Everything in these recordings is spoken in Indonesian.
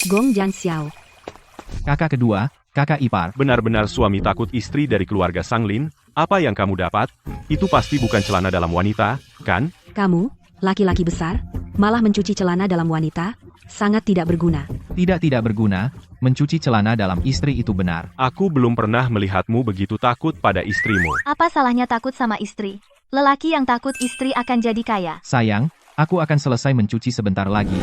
Gong Jianxiao. Kakak kedua, kakak ipar. Benar-benar suami takut istri dari keluarga Sanglin. Apa yang kamu dapat? Itu pasti bukan celana dalam wanita, kan? Kamu, laki-laki besar, malah mencuci celana dalam wanita, sangat tidak berguna. Tidak berguna, mencuci celana dalam istri itu benar. Aku belum pernah melihatmu begitu takut pada istrimu. Apa salahnya takut sama istri? Lelaki yang takut istri akan jadi kaya. Sayang, aku akan selesai mencuci sebentar lagi.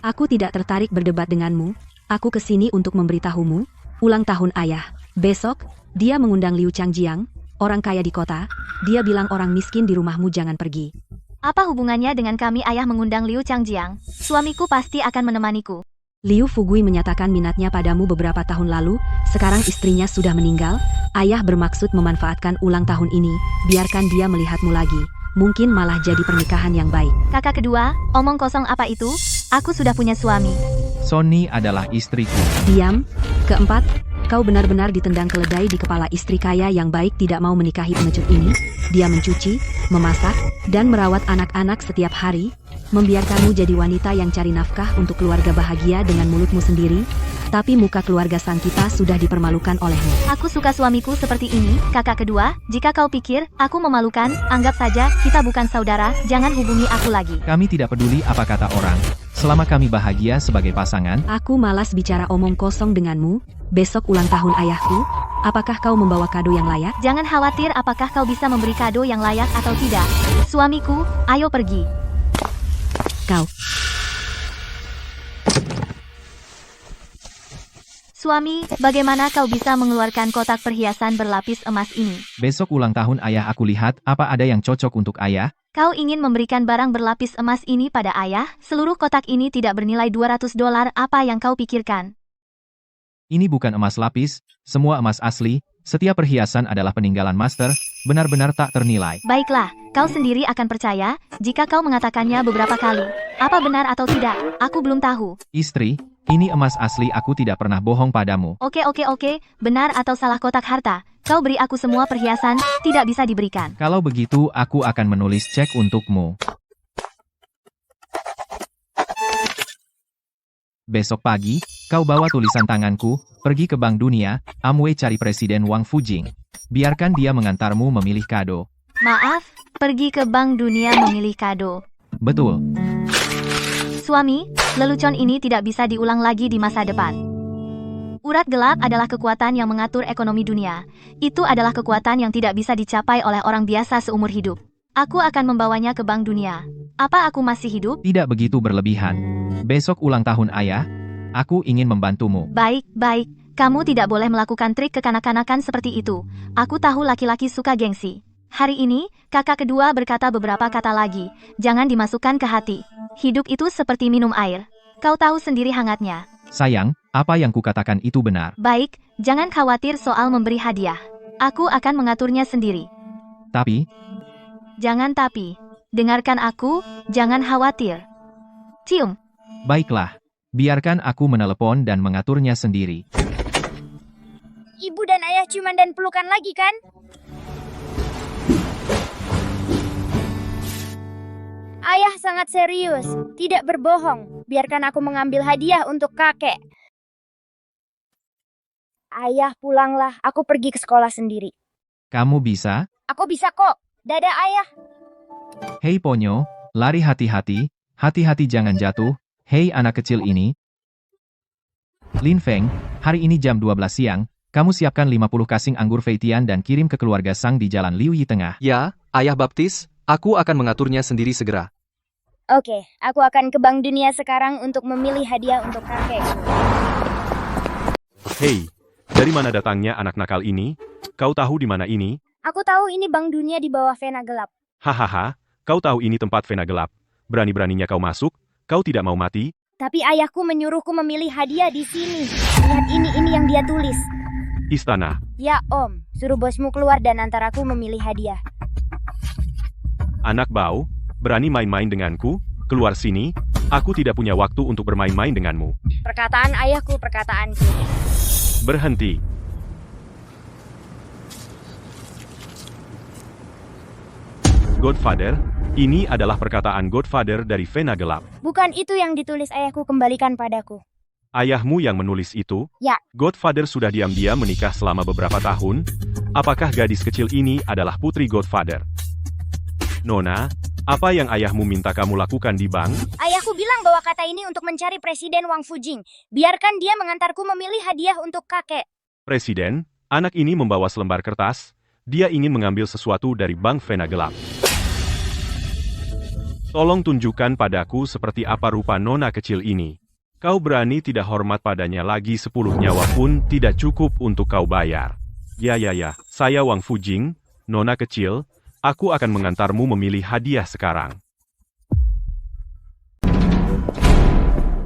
Aku tidak tertarik berdebat denganmu. Aku kesini untuk memberitahumu, ulang tahun ayah. Besok, dia mengundang Liu Changjiang, orang kaya di kota. Dia bilang orang miskin di rumahmu jangan pergi. Apa hubungannya dengan kami ayah mengundang Liu Changjiang? Suamiku pasti akan menemaniku. Liu Fugui menyatakan minatnya padamu beberapa tahun lalu, sekarang istrinya sudah meninggal. Ayah bermaksud memanfaatkan ulang tahun ini, biarkan dia melihatmu lagi. Mungkin malah jadi pernikahan yang baik. Kakak kedua, omong kosong apa itu? Aku sudah punya suami. Sony adalah istriku. Diam. Keempat, kau benar-benar ditendang keledai di kepala istri kaya yang baik tidak mau menikahi pengecut ini. Dia mencuci, memasak, dan merawat anak-anak setiap hari, membiarkanmu jadi wanita yang cari nafkah untuk keluarga bahagia dengan mulutmu sendiri, tapi muka keluarga sang kita sudah dipermalukan olehmu. Aku suka suamiku seperti ini. Kakak kedua, jika kau pikir aku memalukan, anggap saja kita bukan saudara, jangan hubungi aku lagi. Kami tidak peduli apa kata orang, selama kami bahagia sebagai pasangan. Aku malas bicara omong kosong denganmu. Besok ulang tahun ayahku, apakah kau membawa kado yang layak? Jangan khawatir apakah kau bisa memberi kado yang layak atau tidak. Suamiku, ayo pergi. Kau. Suami, bagaimana kau bisa mengeluarkan kotak perhiasan berlapis emas ini? Besok ulang tahun ayah, aku lihat apa ada yang cocok untuk ayah. Kau ingin memberikan barang berlapis emas ini pada ayah? Seluruh kotak ini tidak bernilai $200, apa yang kau pikirkan? Ini bukan emas lapis, semua emas asli, setiap perhiasan adalah peninggalan master, benar-benar tak ternilai. Baiklah, kau sendiri akan percaya, jika kau mengatakannya beberapa kali. Apa benar atau tidak, aku belum tahu. Istri, ini emas asli, aku tidak pernah bohong padamu. Oke, benar atau salah kotak harta, kau beri aku semua perhiasan, tidak bisa diberikan. Kalau begitu, aku akan menulis cek untukmu. Besok pagi, kau bawa tulisan tanganku, pergi ke Bank Dunia, Amway cari Presiden Wang Fujing. Biarkan dia mengantarmu memilih kado. Maaf, pergi ke Bank Dunia memilih kado. Betul. Suami, lelucon ini tidak bisa diulang lagi di masa depan. Urat gelap adalah kekuatan yang mengatur ekonomi dunia. Itu adalah kekuatan yang tidak bisa dicapai oleh orang biasa seumur hidup. Aku akan membawanya ke Bank Dunia. Apa aku masih hidup? Tidak begitu berlebihan. Besok ulang tahun ayah, aku ingin membantumu. Baik. Kamu tidak boleh melakukan trik kekanak-kanakan seperti itu. Aku tahu laki-laki suka gengsi. Hari ini, kakak kedua berkata beberapa kata lagi. Jangan dimasukkan ke hati. Hidup itu seperti minum air. Kau tahu sendiri hangatnya. Sayang, apa yang kukatakan itu benar. Baik, jangan khawatir soal memberi hadiah. Aku akan mengaturnya sendiri. Tapi, Jangan tapi. Dengarkan aku, jangan khawatir. Cium. baiklah. Biarkan aku menelepon dan mengaturnya sendiri. Ibu dan ayah ciuman dan pelukan lagi kan? Ayah sangat serius, tidak berbohong. Biarkan aku mengambil hadiah untuk kakek. Ayah, pulanglah. Aku pergi ke sekolah sendiri. Kamu bisa? Aku bisa kok. Dadah, ayah. Hei Ponyo, lari hati-hati, hati-hati jangan jatuh. Hei anak kecil ini. Lin Feng, hari ini jam 12 siang, kamu siapkan 50 kasing anggur Feitian dan kirim ke keluarga Sang di Jalan Liu Yi Tengah. Ya, Ayah Baptis, aku akan mengaturnya sendiri segera. Oke, aku akan ke Bank Dunia sekarang untuk memilih hadiah untuk kakek. Hei, dari mana datangnya anak nakal ini? Kau tahu di mana ini? Aku tahu ini Bank Dunia di bawah Vena Gelap. Hahaha, kau tahu ini tempat Vena Gelap. Berani-beraninya kau masuk, kau tidak mau mati? Tapi ayahku menyuruhku memilih hadiah di sini. Lihat ini yang dia tulis. Istana. Ya om, suruh bosmu keluar dan antar aku memilih hadiah. Anak bau, berani main-main denganku? Keluar sini, aku tidak punya waktu untuk bermain-main denganmu. Perkataan ayahku, perkataanku. Berhenti. Godfather, ini adalah perkataan Godfather dari Vena Gelap. Bukan itu yang ditulis ayahku, kembalikan padaku. Ayahmu yang menulis itu? Ya. Godfather sudah diam-diam menikah selama beberapa tahun. Apakah gadis kecil ini adalah putri Godfather? Nona, apa yang ayahmu minta kamu lakukan di bank? Ayahku bilang bahwa kata ini untuk mencari Presiden Wang Fujing. Biarkan dia mengantarku memilih hadiah untuk kakek. Presiden, anak ini membawa selembar kertas. Dia ingin mengambil sesuatu dari bank Vena gelap. Tolong tunjukkan padaku seperti apa rupa nona kecil ini. Kau berani tidak hormat padanya lagi, 10 nyawa pun tidak cukup untuk kau bayar. Ya, saya Wang Fujing, nona kecil, aku akan mengantarmu memilih hadiah sekarang.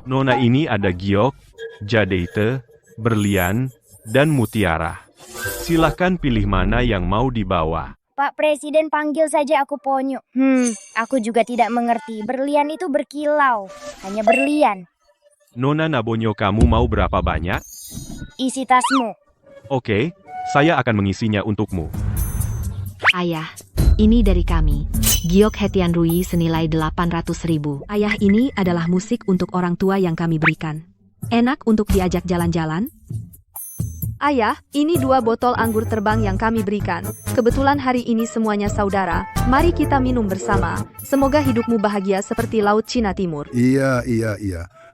Nona ini ada giok, jadeite, berlian, dan mutiara. Silahkan pilih mana yang mau dibawa. Pak Presiden panggil saja aku Ponyo. Aku juga tidak mengerti. Berlian itu berkilau. Hanya berlian. Nona Nabonyo, kamu mau berapa banyak? Isi tasmu. Oke, saya akan mengisinya untukmu. Ayah, ini dari kami. Giok Hetian Rui senilai 800.000. Ayah, ini adalah musik untuk orang tua yang kami berikan. Enak untuk diajak jalan-jalan? Ayah, ini 2 botol anggur terbang yang kami berikan. Kebetulan hari ini semuanya saudara. Mari kita minum bersama. Semoga hidupmu bahagia seperti Laut Cina Timur. Iya.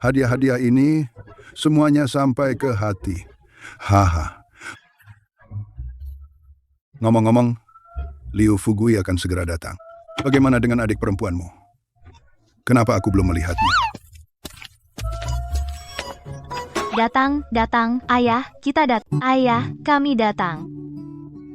Hadiah-hadiah ini semuanya sampai ke hati. Haha. Ngomong-ngomong, Liu Fugui akan segera datang. Bagaimana dengan adik perempuanmu? Kenapa aku belum melihatnya? Datang, ayah, ayah, kami datang.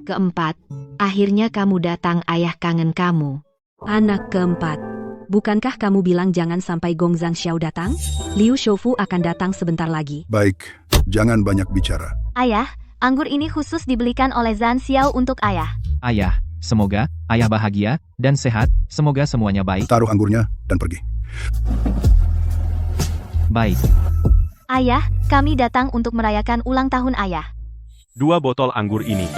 Keempat, akhirnya kamu datang, ayah, kangen kamu. Anak keempat, bukankah kamu bilang jangan sampai Gong Zhang Xiao datang? Liu Shoufu akan datang sebentar lagi. Baik, jangan banyak bicara. Ayah, anggur ini khusus dibelikan oleh Zhan Xiao untuk ayah. Ayah, semoga ayah bahagia dan sehat. Semoga semuanya baik. Taruh anggurnya dan pergi. Baik. Ayah, kami datang untuk merayakan ulang tahun ayah. 2 botol anggur ini.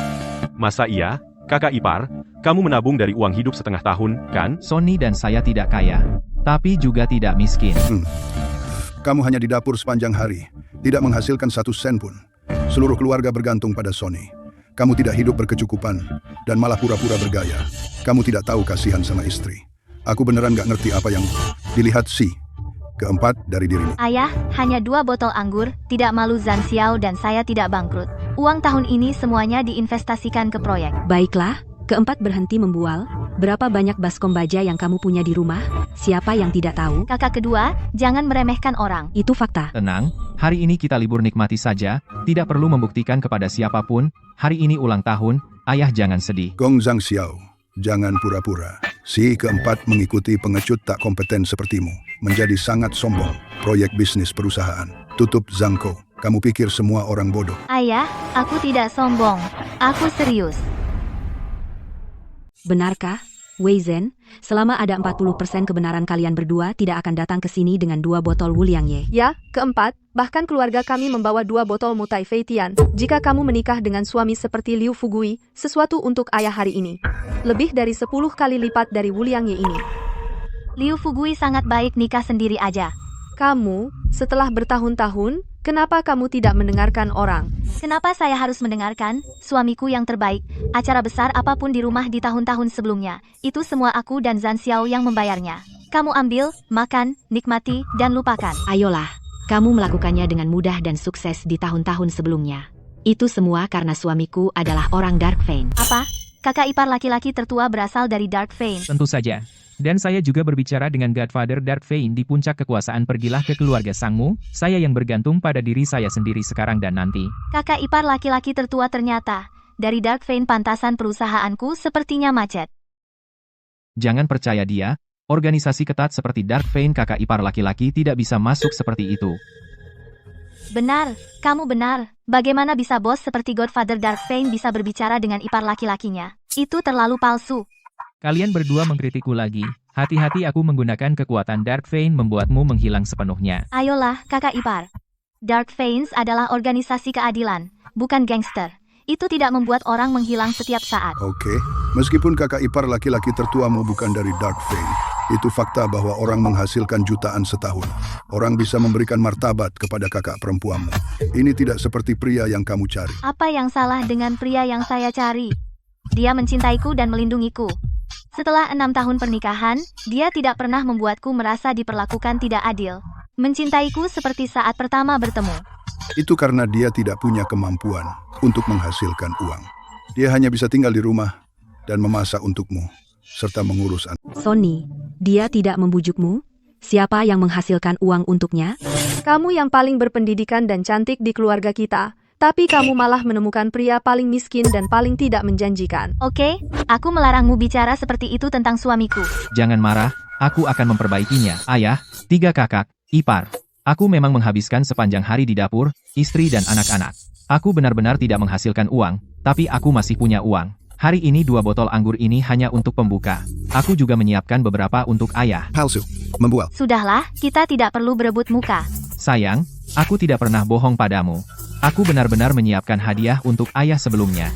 Masa iya, kakak ipar, kamu menabung dari uang hidup setengah tahun, kan? Sony dan saya tidak kaya, tapi juga tidak miskin. Kamu hanya di dapur sepanjang hari, tidak menghasilkan 1 sen pun. Seluruh keluarga bergantung pada Sony. Kamu tidak hidup berkecukupan, dan malah pura-pura bergaya. Kamu tidak tahu kasihan sama istri. Aku beneran gak ngerti apa yang dilihat sih. Keempat dari dirimu. Ayah, hanya 2 botol anggur, tidak malu Zhan Xiao dan saya tidak bangkrut. Uang tahun ini semuanya diinvestasikan ke proyek. Baiklah, keempat berhenti membual. Berapa banyak baskom baja yang kamu punya di rumah? Siapa yang tidak tahu? Kakak kedua, jangan meremehkan orang. Itu fakta. Tenang, hari ini kita libur nikmati saja, tidak perlu membuktikan kepada siapapun. Hari ini ulang tahun, ayah jangan sedih. Gong Zhang Xiao, jangan pura-pura. Si keempat mengikuti pengecut tak kompeten sepertimu. Menjadi sangat sombong. Proyek bisnis perusahaan. Tutup Zhangko. Kamu pikir semua orang bodoh? Ayah, aku tidak sombong. Aku serius. Benarkah, Wei Zhen? Selama ada 40% kebenaran kalian berdua tidak akan datang ke sini dengan 2 botol Wuliang Ye. Ya, keempat, bahkan keluarga kami membawa 2 botol Mutai Feitian. Jika kamu menikah dengan suami seperti Liu Fugui, sesuatu untuk ayah hari ini. Lebih dari 10 kali lipat dari Wuliang Ye ini. Liu Fugui sangat baik, nikah sendiri aja. Kamu, setelah bertahun-tahun, kenapa kamu tidak mendengarkan orang? Kenapa saya harus mendengarkan? Suamiku yang terbaik, acara besar apapun di rumah di tahun-tahun sebelumnya, itu semua aku dan Zhan Xiao yang membayarnya. Kamu ambil, makan, nikmati, dan lupakan. Ayolah, kamu melakukannya dengan mudah dan sukses di tahun-tahun sebelumnya. Itu semua karena suamiku adalah orang Dark Fane. Apa? Kakak ipar laki-laki tertua berasal dari Dark Fane. Tentu saja. Dan saya juga berbicara dengan Godfather Dark Fane di puncak kekuasaan. Pergilah ke keluarga sangmu, saya yang bergantung pada diri saya sendiri sekarang dan nanti. Kakak ipar laki-laki tertua ternyata dari Dark Fane, pantasan perusahaanku sepertinya macet. Jangan percaya dia, organisasi ketat seperti Dark Fane kakak ipar laki-laki tidak bisa masuk seperti itu. Benar, kamu benar. Bagaimana bisa bos seperti Godfather Dark Fane bisa berbicara dengan ipar laki-lakinya? Itu terlalu palsu. Kalian berdua mengkritikku lagi. Hati-hati, aku menggunakan kekuatan Dark Fane membuatmu menghilang sepenuhnya. Ayolah, kakak ipar. Dark Fanes adalah organisasi keadilan, bukan gangster. Itu tidak membuat orang menghilang setiap saat. Oke, meskipun kakak ipar laki-laki tertuamu bukan dari Dark Fane, Itu fakta bahwa orang menghasilkan jutaan setahun. Orang bisa memberikan martabat kepada kakak perempuanmu. Ini tidak seperti pria yang kamu cari. Apa yang salah dengan pria yang saya cari? Dia mencintaiku dan melindungiku. Setelah 6 tahun pernikahan, dia tidak pernah membuatku merasa diperlakukan tidak adil. Mencintaiku seperti saat pertama bertemu. Itu karena dia tidak punya kemampuan untuk menghasilkan uang. Dia hanya bisa tinggal di rumah dan memasak untukmu, serta mengurus anak. Sonny, dia tidak membujukmu? Siapa yang menghasilkan uang untuknya? Kamu yang paling berpendidikan dan cantik di keluarga kita, tapi kamu malah menemukan pria paling miskin dan paling tidak menjanjikan. Oke, aku melarangmu bicara seperti itu tentang suamiku. Jangan marah, aku akan memperbaikinya. Ayah, 3 kakak, ipar. Aku memang menghabiskan sepanjang hari di dapur, istri dan anak-anak. Aku benar-benar tidak menghasilkan uang, tapi aku masih punya uang. Hari ini 2 botol anggur ini hanya untuk pembuka. Aku juga menyiapkan beberapa untuk ayah. Palsu, membual. Sudahlah, kita tidak perlu berebut muka. Sayang, aku tidak pernah bohong padamu. Aku benar-benar menyiapkan hadiah untuk ayah sebelumnya.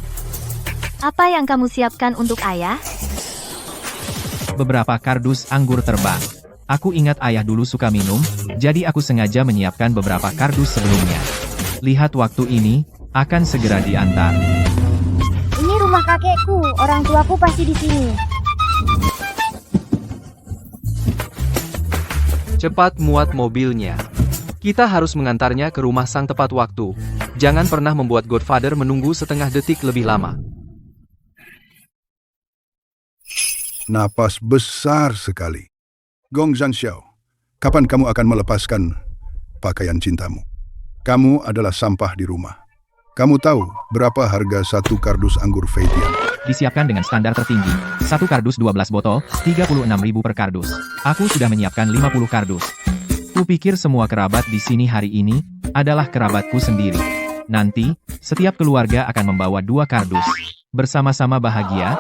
Apa yang kamu siapkan untuk ayah? Beberapa kardus anggur terbang. Aku ingat ayah dulu suka minum, jadi aku sengaja menyiapkan beberapa kardus sebelumnya. Lihat waktu ini, akan segera diantar. Ini rumah kakekku, orang tuaku pasti di sini. Cepat muat mobilnya. Kita harus mengantarnya ke rumah sang tepat waktu. Jangan pernah membuat Godfather menunggu setengah detik lebih lama. Napas besar sekali. Gong Zhanxiao, kapan kamu akan melepaskan pakaian cintamu? Kamu adalah sampah di rumah. Kamu tahu berapa harga satu kardus anggur Feitian? Disiapkan dengan standar tertinggi. 1 kardus 12 botol, 36.000 per kardus. Aku sudah menyiapkan 50 kardus. Kupikir semua kerabat di sini hari ini adalah kerabatku sendiri. Nanti, setiap keluarga akan membawa 2 kardus. Bersama-sama bahagia.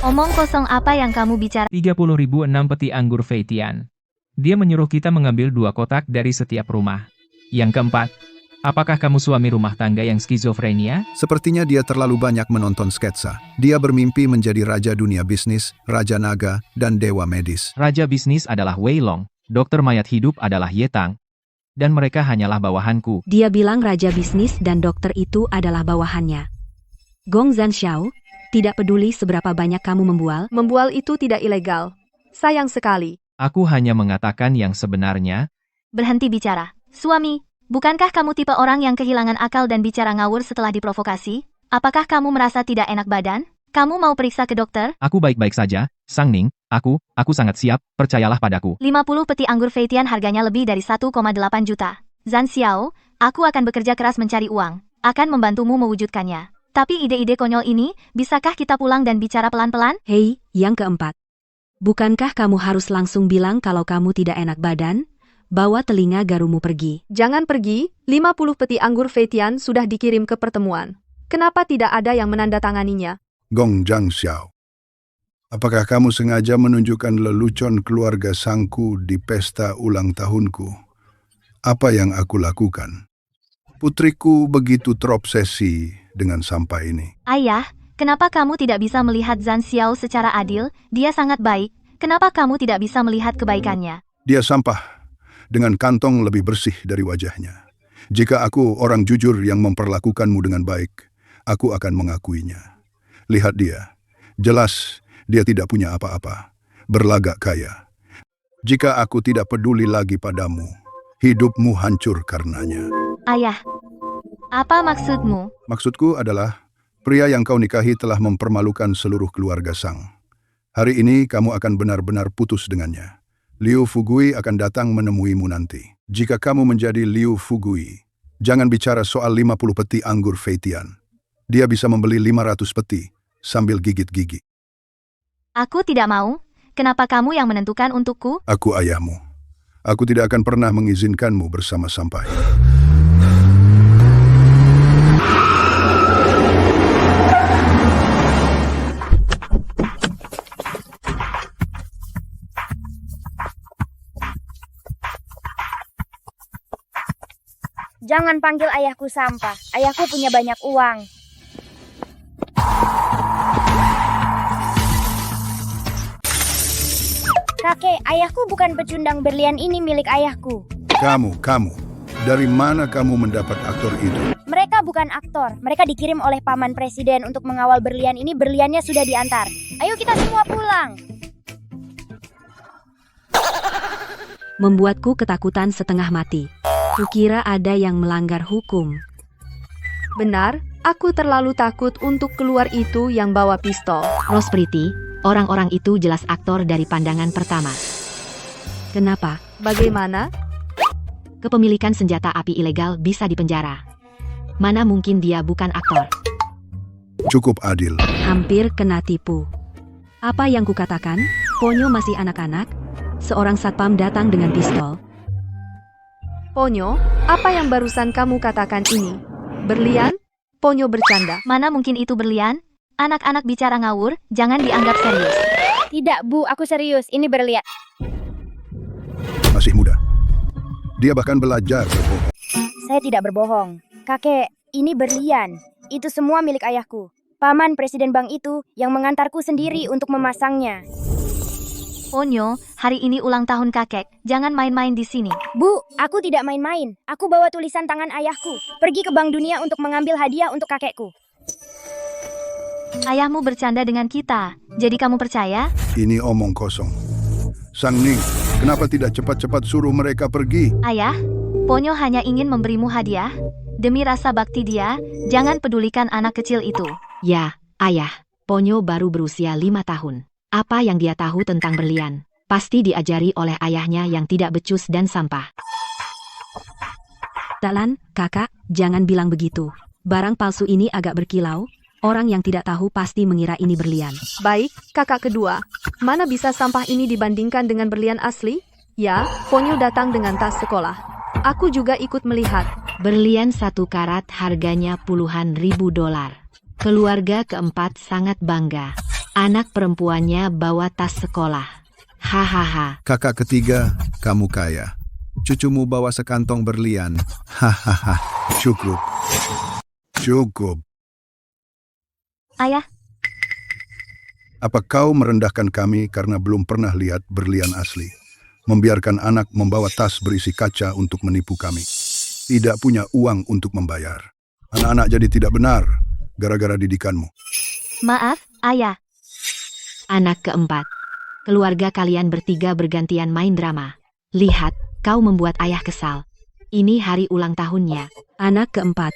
Omong kosong apa yang kamu bicara? 30.006 peti anggur Feitian. Dia menyuruh kita mengambil 2 kotak dari setiap rumah. Yang keempat, apakah kamu suami rumah tangga yang skizofrenia? Sepertinya dia terlalu banyak menonton sketsa. Dia bermimpi menjadi raja dunia bisnis, raja naga, dan dewa medis. Raja bisnis adalah Wei Long, dokter mayat hidup adalah Ye Tang. Dan mereka hanyalah bawahanku. Dia bilang raja bisnis dan dokter itu adalah bawahannya. Gong Zhanxiao, tidak peduli seberapa banyak kamu membual. Membual itu tidak ilegal. Sayang sekali. Aku hanya mengatakan yang sebenarnya. Berhenti bicara. Suami, bukankah kamu tipe orang yang kehilangan akal dan bicara ngawur setelah diprovokasi? Apakah kamu merasa tidak enak badan? Kamu mau periksa ke dokter? Aku baik-baik saja, Sang Ning. Aku sangat siap, percayalah padaku. 50 peti anggur Feitian harganya lebih dari 1,8 juta. Zhanxiao, aku akan bekerja keras mencari uang. Akan membantumu mewujudkannya. Tapi ide-ide konyol ini, bisakah kita pulang dan bicara pelan-pelan? Hei, yang keempat. Bukankah kamu harus langsung bilang kalau kamu tidak enak badan? Bawa telinga garumu pergi. Jangan pergi, 50 peti anggur Feitian sudah dikirim ke pertemuan. Kenapa tidak ada yang menandatanganinya? Gong Zhanxiao, apakah kamu sengaja menunjukkan lelucon keluarga sangku di pesta ulang tahunku? Apa yang aku lakukan? Putriku begitu terobsesi dengan sampah ini. Ayah, kenapa kamu tidak bisa melihat Zhanxiao secara adil? Dia sangat baik. Kenapa kamu tidak bisa melihat kebaikannya? Dia sampah dengan kantong lebih bersih dari wajahnya. Jika aku orang jujur yang memperlakukanmu dengan baik, aku akan mengakuinya. Lihat dia. Jelas dia tidak punya apa-apa. Berlagak kaya. Jika aku tidak peduli lagi padamu, hidupmu hancur karenanya. Ayah, apa maksudmu? Maksudku adalah, pria yang kau nikahi telah mempermalukan seluruh keluarga Sang. Hari ini kamu akan benar-benar putus dengannya. Liu Fugui akan datang menemuimu nanti. Jika kamu menjadi Liu Fugui, jangan bicara soal 50 peti anggur Feitian. Dia bisa membeli 500 peti sambil gigit gigi. Aku tidak mau. Kenapa kamu yang menentukan untukku? Aku ayahmu. Aku tidak akan pernah mengizinkanmu bersama sampai. Jangan panggil ayahku sampah. Ayahku punya banyak uang. Kakek, ayahku bukan pecundang berlian, ini milik ayahku. Kamu. Dari mana kamu mendapat aktor itu? Mereka bukan aktor, mereka dikirim oleh paman presiden untuk mengawal berlian ini. Berliannya sudah diantar. Ayo kita semua pulang. Membuatku ketakutan setengah mati. Kukira ada yang melanggar hukum. Benar, aku terlalu takut untuk keluar itu yang bawa pistol. Rospriti, orang-orang itu jelas aktor dari pandangan pertama. Kenapa? Bagaimana? Kepemilikan senjata api ilegal bisa dipenjara. Mana mungkin dia bukan aktor? Cukup adil. Hampir kena tipu. Apa yang kukatakan? Ponyo masih anak-anak. Seorang satpam datang dengan pistol. Ponyo, apa yang barusan kamu katakan ini? Berlian? Ponyo bercanda. Mana mungkin itu berlian? Anak-anak bicara ngawur, jangan dianggap serius. Tidak, Bu, aku serius. Ini berlian. Masih muda. Dia bahkan belajar berbohong. Saya tidak berbohong. Kakek, ini berlian. Itu semua milik ayahku. Paman presiden bank itu yang mengantarku sendiri untuk memasangnya. Ponyo, hari ini ulang tahun kakek, jangan main-main di sini. Bu, aku tidak main-main. Aku bawa tulisan tangan ayahku. Pergi ke Bank Dunia untuk mengambil hadiah untuk kakekku. Ayahmu bercanda dengan kita, jadi kamu percaya? Ini omong kosong. Sang Ning, kenapa tidak cepat-cepat suruh mereka pergi? Ayah, Ponyo hanya ingin memberimu hadiah. Demi rasa bakti dia, jangan pedulikan anak kecil itu. Ya, ayah. Ponyo baru berusia 5 tahun. Apa yang dia tahu tentang berlian? Pasti diajari oleh ayahnya yang tidak becus dan sampah. Talan, kakak, jangan bilang begitu. Barang palsu ini agak berkilau. Orang yang tidak tahu pasti mengira ini berlian. Baik, kakak kedua. Mana bisa sampah ini dibandingkan dengan berlian asli? Ya, Ponyo datang dengan tas sekolah. Aku juga ikut melihat. Berlian 1 karat harganya puluhan ribu dolar. Keluarga keempat sangat bangga. Anak perempuannya bawa tas sekolah. Hahaha. Kakak ketiga, kamu kaya. Cucumu bawa sekantong berlian. Hahaha. Cukup. Ayah, Apa kau merendahkan kami karena belum pernah lihat berlian asli? Membiarkan anak membawa tas berisi kaca untuk menipu kami. Tidak punya uang untuk membayar. Anak-anak jadi tidak benar gara-gara didikanmu. maaf, ayah. Anak keempat. Keluarga kalian bertiga bergantian main drama. Lihat, kau membuat ayah kesal. Ini hari ulang tahunnya. Anak keempat.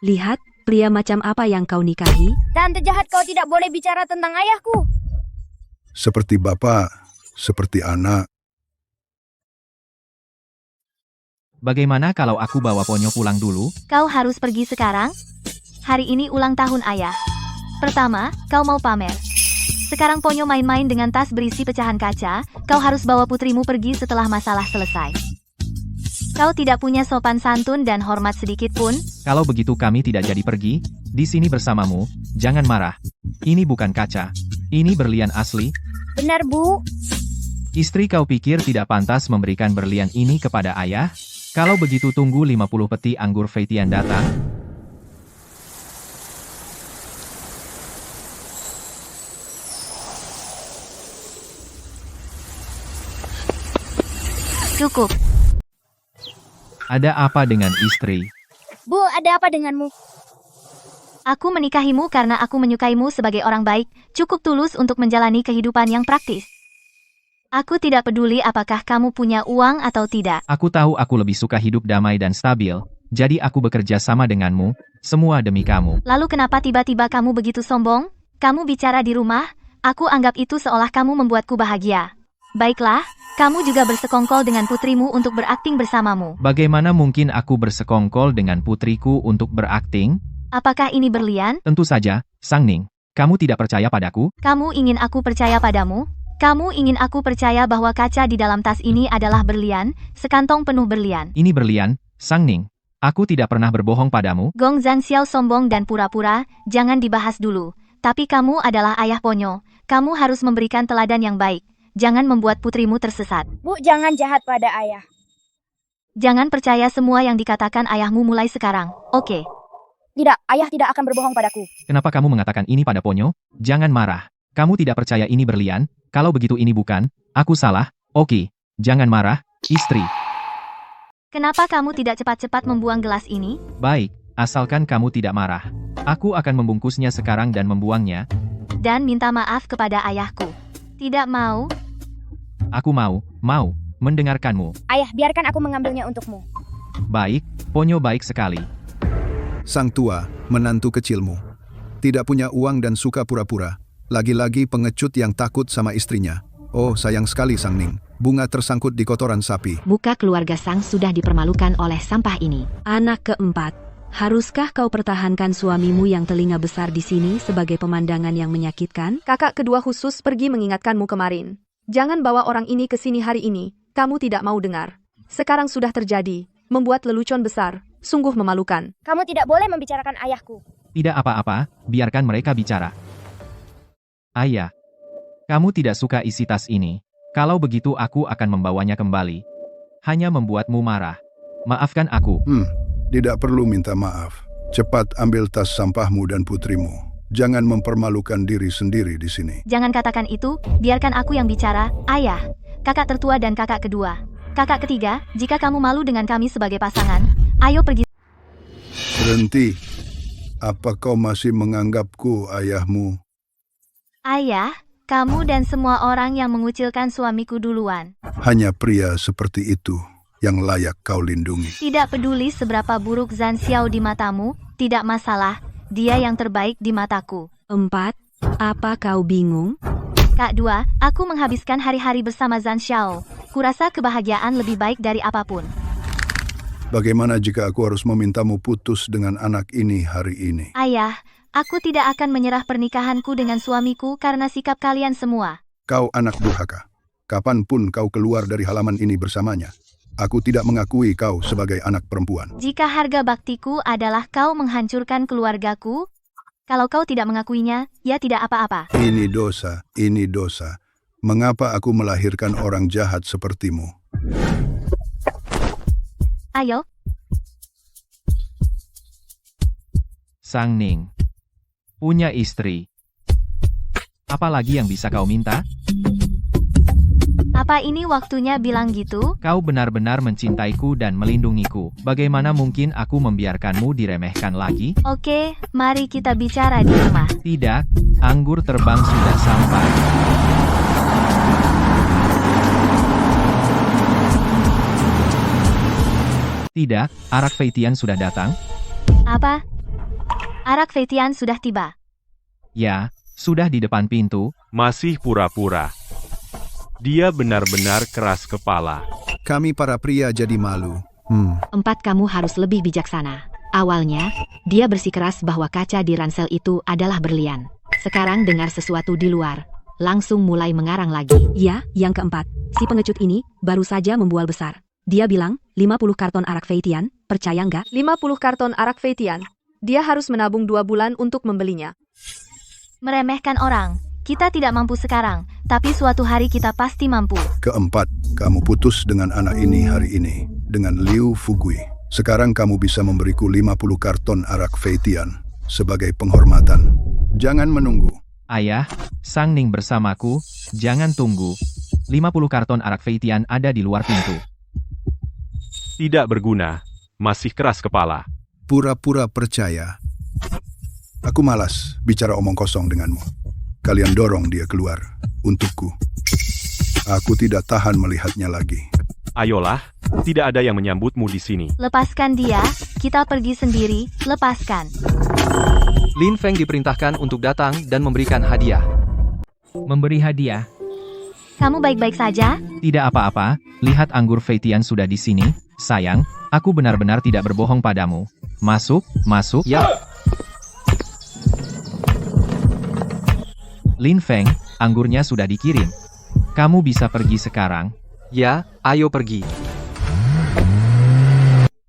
Lihat, pria macam apa yang kau nikahi? Tante jahat, kau tidak boleh bicara tentang ayahku. Seperti bapak, seperti anak. Bagaimana kalau aku bawa Ponyo pulang dulu? Kau harus pergi sekarang? Hari ini ulang tahun ayah. Pertama, kau mau pamer. Sekarang Ponyo main-main dengan tas berisi pecahan kaca, kau harus bawa putrimu pergi setelah masalah selesai. Kau tidak punya sopan santun dan hormat sedikit pun? Kalau begitu kami tidak jadi pergi, di sini bersamamu, jangan marah. Ini bukan kaca. Ini berlian asli. Benar, Bu. Istri kau pikir tidak pantas memberikan berlian ini kepada ayah? Kalau begitu tunggu 50 peti anggur Feitian datang. Cukup. Ada apa dengan istri? Bu, ada apa denganmu? Aku menikahimu karena aku menyukaimu sebagai orang baik, cukup tulus untuk menjalani kehidupan yang praktis. Aku tidak peduli apakah kamu punya uang atau tidak. Aku tahu aku lebih suka hidup damai dan stabil, jadi aku bekerja sama denganmu, semua demi kamu. Lalu kenapa tiba-tiba kamu begitu sombong? Kamu bicara di rumah, aku anggap itu seolah kamu membuatku bahagia. Baiklah, kamu juga bersekongkol dengan putrimu untuk berakting bersamamu. Bagaimana mungkin aku bersekongkol dengan putriku untuk berakting? Apakah ini berlian? Tentu saja, Sang Ning. Kamu tidak percaya padaku? Kamu ingin aku percaya padamu? Kamu ingin aku percaya bahwa kaca di dalam tas ini adalah berlian, sekantong penuh berlian. Ini berlian, Sang Ning. Aku tidak pernah berbohong padamu. Gong Zhangxiao sombong dan pura-pura, jangan dibahas dulu. Tapi kamu adalah ayah Ponyo. Kamu harus memberikan teladan yang baik. Jangan membuat putrimu tersesat. Bu, jangan jahat pada ayah. Jangan percaya semua yang dikatakan ayahmu mulai sekarang, oke? Tidak, ayah tidak akan berbohong padaku. Kenapa kamu mengatakan ini pada Ponyo? Jangan marah. Kamu tidak percaya ini berlian? Kalau begitu ini bukan. Aku salah. Oke, jangan marah, istri. Kenapa kamu tidak cepat-cepat membuang gelas ini? Baik, asalkan kamu tidak marah. Aku akan membungkusnya sekarang dan membuangnya. Dan minta maaf kepada ayahku. Tidak mau? Aku mau mendengarkanmu. Ayah, biarkan aku mengambilnya untukmu. Baik, Ponyo baik sekali. Sang tua, menantu kecilmu. Tidak punya uang dan suka pura-pura. Lagi-lagi pengecut yang takut sama istrinya. Oh, sayang sekali Sang Ning. Bunga tersangkut di kotoran sapi. Muka keluarga Sang sudah dipermalukan oleh sampah ini. Anak keempat, haruskah kau pertahankan suamimu yang telinga besar di sini sebagai pemandangan yang menyakitkan? Kakak kedua khusus pergi mengingatkanmu kemarin. Jangan bawa orang ini ke sini hari ini, kamu tidak mau dengar. Sekarang sudah terjadi, membuat lelucon besar, sungguh memalukan. Kamu tidak boleh membicarakan ayahku. Tidak apa-apa, biarkan mereka bicara. Ayah, kamu tidak suka isi tas ini. Kalau begitu aku akan membawanya kembali. Hanya membuatmu marah. Maafkan aku. Tidak perlu minta maaf. Cepat ambil tas sampahmu dan putrimu. Jangan mempermalukan diri sendiri di sini. Jangan katakan itu, biarkan aku yang bicara. Ayah, kakak tertua dan kakak kedua. Kakak ketiga, jika kamu malu dengan kami sebagai pasangan, ayo pergi. Berhenti. Apa kau masih menganggapku ayahmu? Ayah, kamu dan semua orang yang mengucilkan suamiku duluan. Hanya pria seperti itu yang layak kau lindungi. Tidak peduli seberapa buruk Zhan Xiao di matamu, tidak masalah, dia yang terbaik di mataku. 4. Apa kau bingung? Kak 2, aku menghabiskan hari-hari bersama Zhan Xiao. Kurasa kebahagiaan lebih baik dari apapun. Bagaimana jika aku harus memintamu putus dengan anak ini hari ini? Ayah, aku tidak akan menyerah pernikahanku dengan suamiku karena sikap kalian semua. Kau anak durhaka. Kapanpun kau keluar dari halaman ini bersamanya, aku tidak mengakui kau sebagai anak perempuan. Jika harga baktiku adalah kau menghancurkan keluargaku, kalau kau tidak mengakuinya, ya tidak apa-apa. Ini dosa, ini dosa. Mengapa aku melahirkan orang jahat sepertimu? Ayo, Sang Ning. Punya istri. Apalagi yang bisa kau minta? apa ini waktunya bilang gitu? Kau benar-benar mencintaiku dan melindungiku. Bagaimana mungkin aku membiarkanmu diremehkan lagi? Oke, mari kita bicara di rumah. Tidak, anggur terbang sudah sampai. Tidak, Arak Feitian sudah datang? Apa? Arak Feitian sudah tiba. Ya, sudah di depan pintu. Masih pura-pura. Dia benar-benar keras kepala. Kami para pria jadi malu. 4. Kamu harus lebih bijaksana. Awalnya, dia bersikeras bahwa kaca di ransel itu adalah berlian. Sekarang dengar sesuatu di luar. Langsung mulai mengarang lagi. Ya, yang keempat. Si pengecut ini baru saja membual besar. Dia bilang, 50 karton arak Feitian, percaya nggak? 50 karton arak Feitian. Dia harus menabung 2 bulan untuk membelinya. Meremehkan orang. Kita tidak mampu sekarang, tapi suatu hari kita pasti mampu. Keempat, kamu putus dengan anak ini hari ini, dengan Liu Fugui. Sekarang kamu bisa memberiku 50 karton arak Feitian sebagai penghormatan. Jangan menunggu. Ayah, Sang Ning bersamaku, jangan tunggu. 50 karton arak Feitian ada di luar pintu. Tidak berguna. Masih keras kepala. Pura-pura percaya. Aku malas bicara omong kosong denganmu. Kalian dorong dia keluar, untukku. Aku tidak tahan melihatnya lagi. Ayolah, tidak ada yang menyambutmu di sini. Lepaskan dia, kita pergi sendiri, lepaskan. Lin Feng diperintahkan untuk datang dan memberikan hadiah. Memberi hadiah. Kamu baik-baik saja? Tidak apa-apa, lihat anggur Feitian sudah di sini. Sayang, aku benar-benar tidak berbohong padamu. Masuk, masuk. Ya, Lin Feng, anggurnya sudah dikirim. Kamu bisa pergi sekarang. ya, ayo pergi.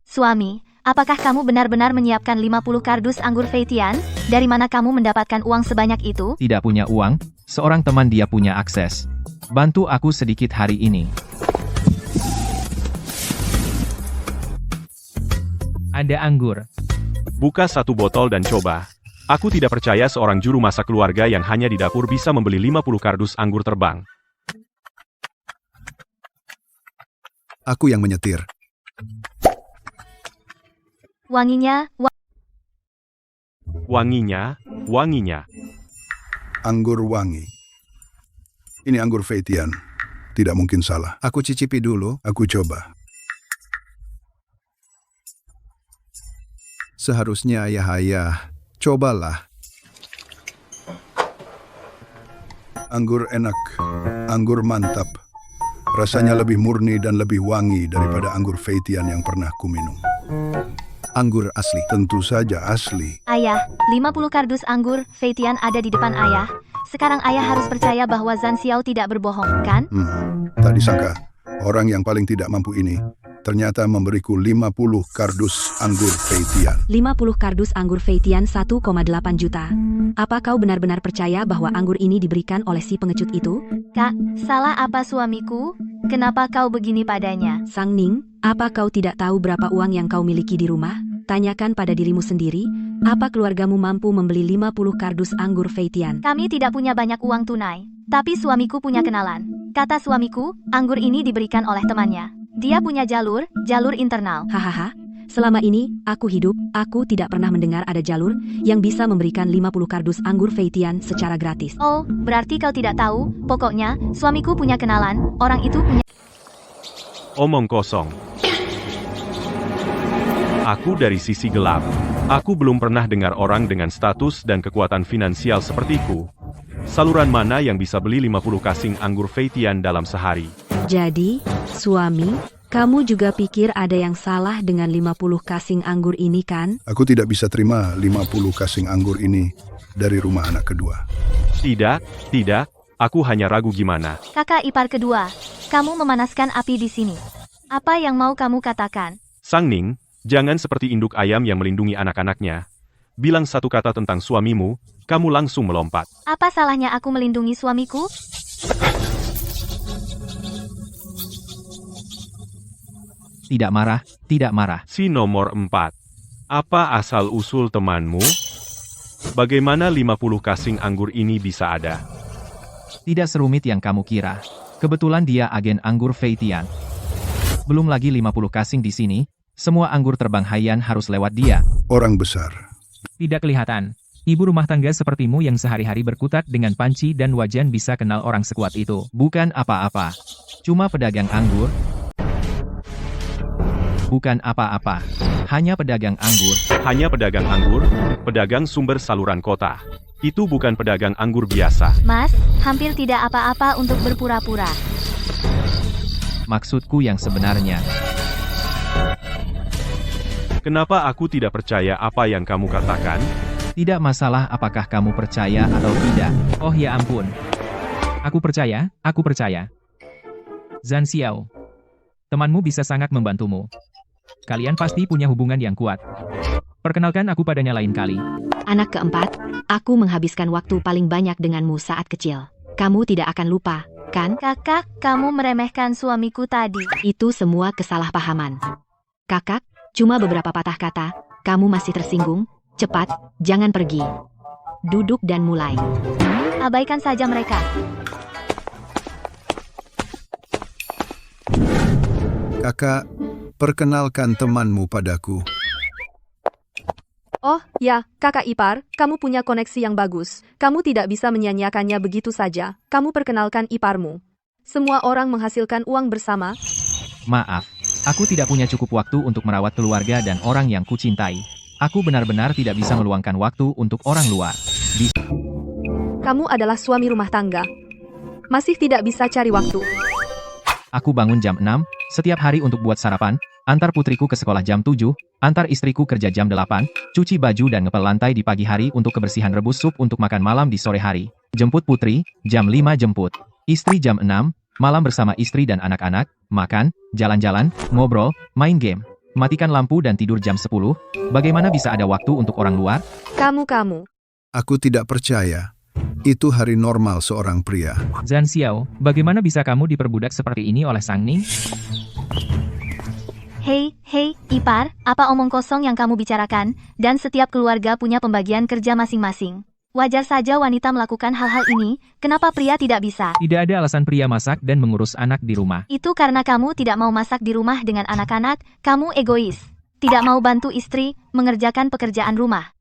Suami, apakah kamu benar-benar menyiapkan 50 kardus anggur Feitian? Dari mana kamu mendapatkan uang sebanyak itu? Tidak punya uang, seorang teman dia punya akses. Bantu aku sedikit hari ini. Ada anggur. Buka satu botol dan coba. Aku tidak percaya seorang juru masak keluarga yang hanya di dapur bisa membeli 50 kardus anggur terbang. Aku yang menyetir. Wanginya, Wanginya. Anggur wangi. Ini anggur Feitian. Tidak mungkin salah. Aku cicipi dulu. Aku coba. Seharusnya ayah, cobalah. Anggur enak. Anggur mantap. Rasanya lebih murni dan lebih wangi daripada anggur Feitian yang pernah kuminum. Anggur asli. Tentu saja asli. Ayah, 50 kardus anggur Feitian ada di depan ayah. Sekarang ayah harus percaya bahwa Zhan Xiao tidak berbohong, kan? Tak disangka, orang yang paling tidak mampu ini ternyata memberiku 50 kardus anggur Feitian. 50 kardus anggur Feitian 1,8 juta. Apa kau benar-benar percaya bahwa anggur ini diberikan oleh si pengecut itu? Kak, salah apa suamiku? Kenapa kau begini padanya? Sang Ning, apa kau tidak tahu berapa uang yang kau miliki di rumah? Tanyakan pada dirimu sendiri, apa keluargamu mampu membeli 50 kardus anggur Feitian? Kami tidak punya banyak uang tunai, tapi suamiku punya kenalan. Kata suamiku, anggur ini diberikan oleh temannya. Dia punya jalur internal. Hahaha, selama ini, aku hidup, aku tidak pernah mendengar ada jalur yang bisa memberikan 50 kardus anggur Feitian secara gratis. Oh, berarti kau tidak tahu. Pokoknya, suamiku punya kenalan, orang itu punya... Omong kosong. Aku dari sisi gelap. Aku belum pernah dengar orang dengan status dan kekuatan finansial sepertiku. Saluran mana yang bisa beli 50 kasing anggur Feitian dalam sehari? Jadi, suami, kamu juga pikir ada yang salah dengan 50 kasing anggur ini kan? Aku tidak bisa terima 50 kasing anggur ini dari rumah anak kedua. Tidak. Aku hanya ragu gimana. Kakak ipar kedua, kamu memanaskan api di sini. Apa yang mau kamu katakan? Sang Ning, jangan seperti induk ayam yang melindungi anak-anaknya. Bilang satu kata tentang suamimu, kamu langsung melompat. Apa salahnya aku melindungi suamiku? Tidak marah. Si nomor 4. Apa asal-usul temanmu? Bagaimana 50 kasing anggur ini bisa ada? Tidak serumit yang kamu kira. Kebetulan dia agen anggur Feitian. Belum lagi 50 kasing di sini, semua anggur terbang Haiyan harus lewat dia. Orang besar. Tidak kelihatan. Ibu rumah tangga sepertimu yang sehari-hari berkutat dengan panci dan wajan bisa kenal orang sekuat itu. Bukan apa-apa. Cuma pedagang anggur. Bukan apa-apa. Hanya pedagang anggur. Hanya pedagang anggur, pedagang sumber saluran kota. Itu bukan pedagang anggur biasa. Mas, hampir tidak apa-apa untuk berpura-pura. Maksudku yang sebenarnya. Kenapa aku tidak percaya apa yang kamu katakan? Tidak masalah apakah kamu percaya atau tidak. Oh ya ampun. Aku percaya. Zhan Xiao. Temanmu bisa sangat membantumu. Kalian pasti punya hubungan yang kuat. Perkenalkan aku padanya lain kali. Anak keempat, aku menghabiskan waktu paling banyak denganmu saat kecil. Kamu tidak akan lupa, kan? Kakak, kamu meremehkan suamiku tadi. Itu semua kesalahpahaman. Kakak, cuma beberapa patah kata. Kamu masih tersinggung? Cepat, jangan pergi. Duduk dan mulai. Abaikan saja mereka. Kakak, perkenalkan temanmu padaku. Oh, ya, kakak ipar, kamu punya koneksi yang bagus. Kamu tidak bisa menyia-nyiakannya begitu saja. Kamu perkenalkan iparmu. Semua orang menghasilkan uang bersama. Maaf, aku tidak punya cukup waktu untuk merawat keluarga dan orang yang kucintai. Aku benar-benar tidak bisa meluangkan waktu untuk orang luar. Kamu adalah suami rumah tangga. Masih tidak bisa cari waktu. Aku bangun jam 6, setiap hari untuk buat sarapan, antar putriku ke sekolah jam 7, antar istriku kerja jam 8, cuci baju dan ngepel lantai di pagi hari untuk kebersihan, rebus sup untuk makan malam di sore hari, jemput putri, jam 5 jemput, istri jam 6, malam bersama istri dan anak-anak, makan, jalan-jalan, ngobrol, main game, matikan lampu dan tidur jam 10, bagaimana bisa ada waktu untuk orang luar? Kamu. Aku tidak percaya. Itu hari normal seorang pria. Zhan Xiao, bagaimana bisa kamu diperbudak seperti ini oleh Sang Ning? Hei, ipar, apa omong kosong yang kamu bicarakan? Dan setiap keluarga punya pembagian kerja masing-masing. Wajar saja wanita melakukan hal-hal ini, kenapa pria tidak bisa? Tidak ada alasan pria masak dan mengurus anak di rumah. Itu karena kamu tidak mau masak di rumah dengan anak-anak, kamu egois. Tidak mau bantu istri, mengerjakan pekerjaan rumah.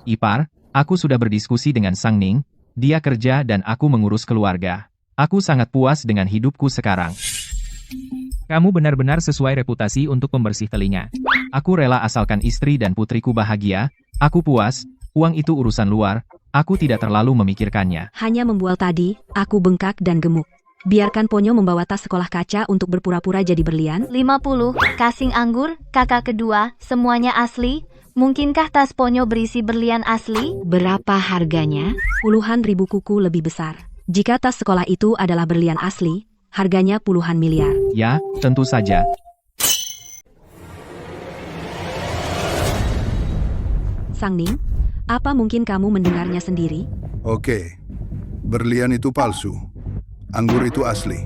Ipar, aku sudah berdiskusi dengan Sang Ning, dia kerja dan aku mengurus keluarga. Aku sangat puas dengan hidupku sekarang. Kamu benar-benar sesuai reputasi untuk pembersih telinga. Aku rela asalkan istri dan putriku bahagia, aku puas, uang itu urusan luar, aku tidak terlalu memikirkannya. Hanya membual tadi, aku bengkak dan gemuk. Biarkan Ponyo membawa tas sekolah kaca untuk berpura-pura jadi berlian. 50, kasing anggur, kakak kedua, semuanya asli. Mungkinkah tas Ponyo berisi berlian asli? Berapa harganya? Puluhan ribu kuku lebih besar. Jika tas sekolah itu adalah berlian asli, harganya puluhan miliar. Ya, tentu saja. Sang Ning, apa mungkin kamu mendengarnya sendiri? Oke, berlian itu palsu. Anggur itu asli.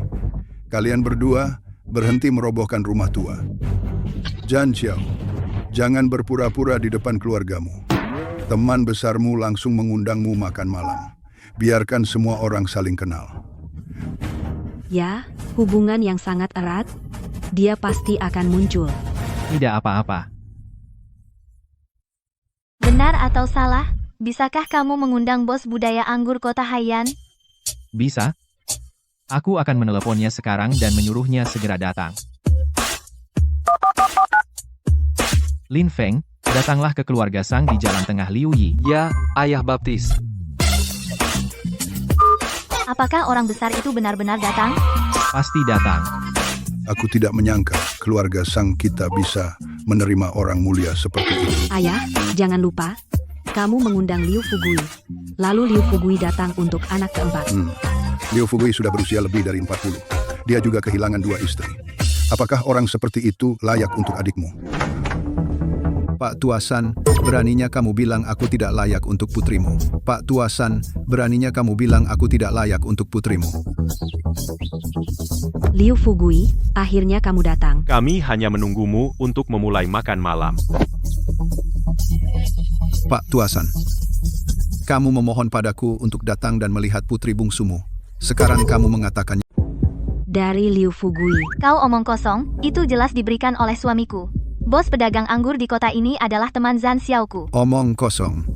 Kalian berdua berhenti merobohkan rumah tua. Jan Xiao, jangan berpura-pura di depan keluargamu. Teman besarmu langsung mengundangmu makan malam. Biarkan semua orang saling kenal. Ya, hubungan yang sangat erat. Dia pasti akan muncul. Tidak apa-apa. Benar atau salah? Bisakah kamu mengundang bos budaya anggur kota Haiyan? Bisa? Aku akan meneleponnya sekarang dan menyuruhnya segera datang. Lin Feng, datanglah ke keluarga Sang di Jalan Tengah Liu Yi. Ya, ayah baptis. Apakah orang besar itu benar-benar datang? Pasti datang. Aku tidak menyangka keluarga Sang kita bisa menerima orang mulia seperti itu. Ayah, jangan lupa, kamu mengundang Liu Fugui. Lalu Liu Fugui datang untuk anak keempat. Liu Fugui sudah berusia lebih dari 40. Dia juga kehilangan 2 istri. Apakah orang seperti itu layak untuk adikmu? Pak Tuasan, beraninya kamu bilang aku tidak layak untuk putrimu. Pak Tuasan, beraninya kamu bilang aku tidak layak untuk putrimu. Liu Fugui, akhirnya kamu datang. Kami hanya menunggumu untuk memulai makan malam. Pak Tuasan, kamu memohon padaku untuk datang dan melihat putri bungsumu. Sekarang kamu mengatakannya. Dari Liu Fugui. Kau omong kosong, itu jelas diberikan oleh suamiku. Bos pedagang anggur di kota ini adalah teman Zhan Xiaoku. Omong kosong.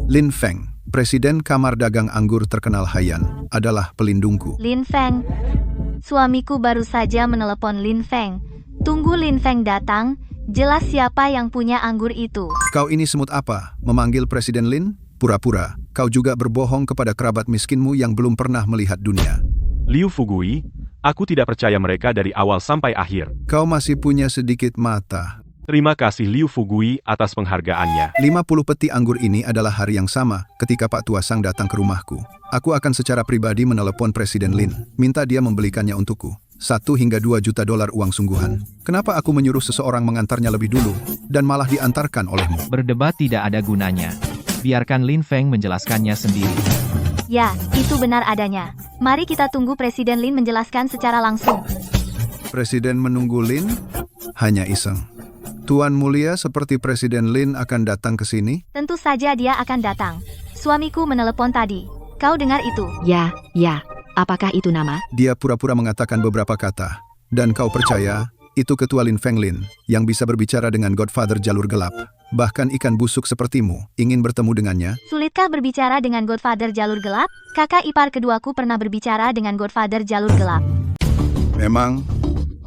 Lin Feng, Presiden Kamar Dagang Anggur terkenal Haiyan, adalah pelindungku. Lin Feng. Suamiku baru saja menelepon Lin Feng. Tunggu Lin Feng datang, jelas siapa yang punya anggur itu. Kau ini semut apa? Memanggil Presiden Lin? Pura-pura, kau juga berbohong kepada kerabat miskinmu yang belum pernah melihat dunia. Liu Fugui, aku tidak percaya mereka dari awal sampai akhir. Kau masih punya sedikit mata. Terima kasih Liu Fugui atas penghargaannya. 50 peti anggur ini adalah hari yang sama ketika Pak Tuasang datang ke rumahku. Aku akan secara pribadi menelepon Presiden Lin, minta dia membelikannya untukku. 1 hingga 2 juta dolar uang sungguhan. Kenapa aku menyuruh seseorang mengantarnya lebih dulu, dan malah diantarkan olehmu? Berdebat tidak ada gunanya. Biarkan Lin Feng menjelaskannya sendiri. Ya, itu benar adanya. Mari kita tunggu Presiden Lin menjelaskan secara langsung. Presiden menunggu Lin? Hanya iseng. Tuan mulia seperti Presiden Lin akan datang ke sini? Tentu saja dia akan datang. Suamiku menelepon tadi. Kau dengar itu? Ya. Apakah itu nama? Dia pura-pura mengatakan beberapa kata. Dan kau percaya, itu Ketua Lin Feng Lin, yang bisa berbicara dengan Godfather Jalur Gelap. Bahkan ikan busuk sepertimu, ingin bertemu dengannya? Sulitkah berbicara dengan Godfather Jalur Gelap? Kakak ipar keduaku pernah berbicara dengan Godfather Jalur Gelap. Memang,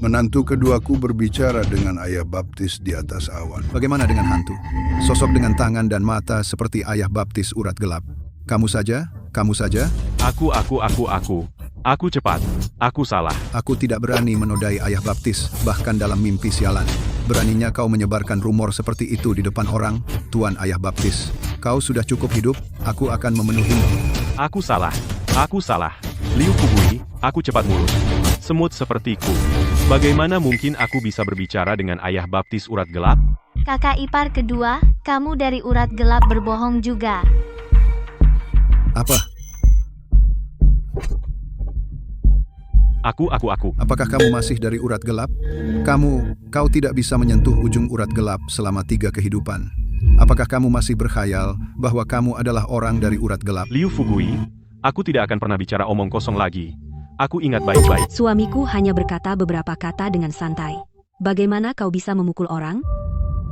menantu keduaku berbicara dengan ayah baptis di atas awan. Bagaimana dengan hantu? Sosok dengan tangan dan mata seperti ayah baptis urat gelap. Kamu saja? Kamu saja? Aku cepat. Aku salah. Aku tidak berani menodai ayah baptis, bahkan dalam mimpi sialan. Beraninya kau menyebarkan rumor seperti itu di depan orang, Tuan Ayah Baptis. Kau sudah cukup hidup, aku akan memenuhimu. Aku salah. Liu Fugui, aku cepat mulus. Semut sepertiku. Bagaimana mungkin aku bisa berbicara dengan ayah baptis urat gelap? Kakak ipar kedua, kamu dari urat gelap berbohong juga. Apa? Aku. Apakah kamu masih dari urat gelap? Kau tidak bisa menyentuh ujung urat gelap selama 3 kehidupan. Apakah kamu masih berkhayal bahwa kamu adalah orang dari urat gelap? Liu Fugui, aku tidak akan pernah bicara omong kosong lagi. Aku ingat baik-baik. Suamiku hanya berkata beberapa kata dengan santai. Bagaimana kau bisa memukul orang?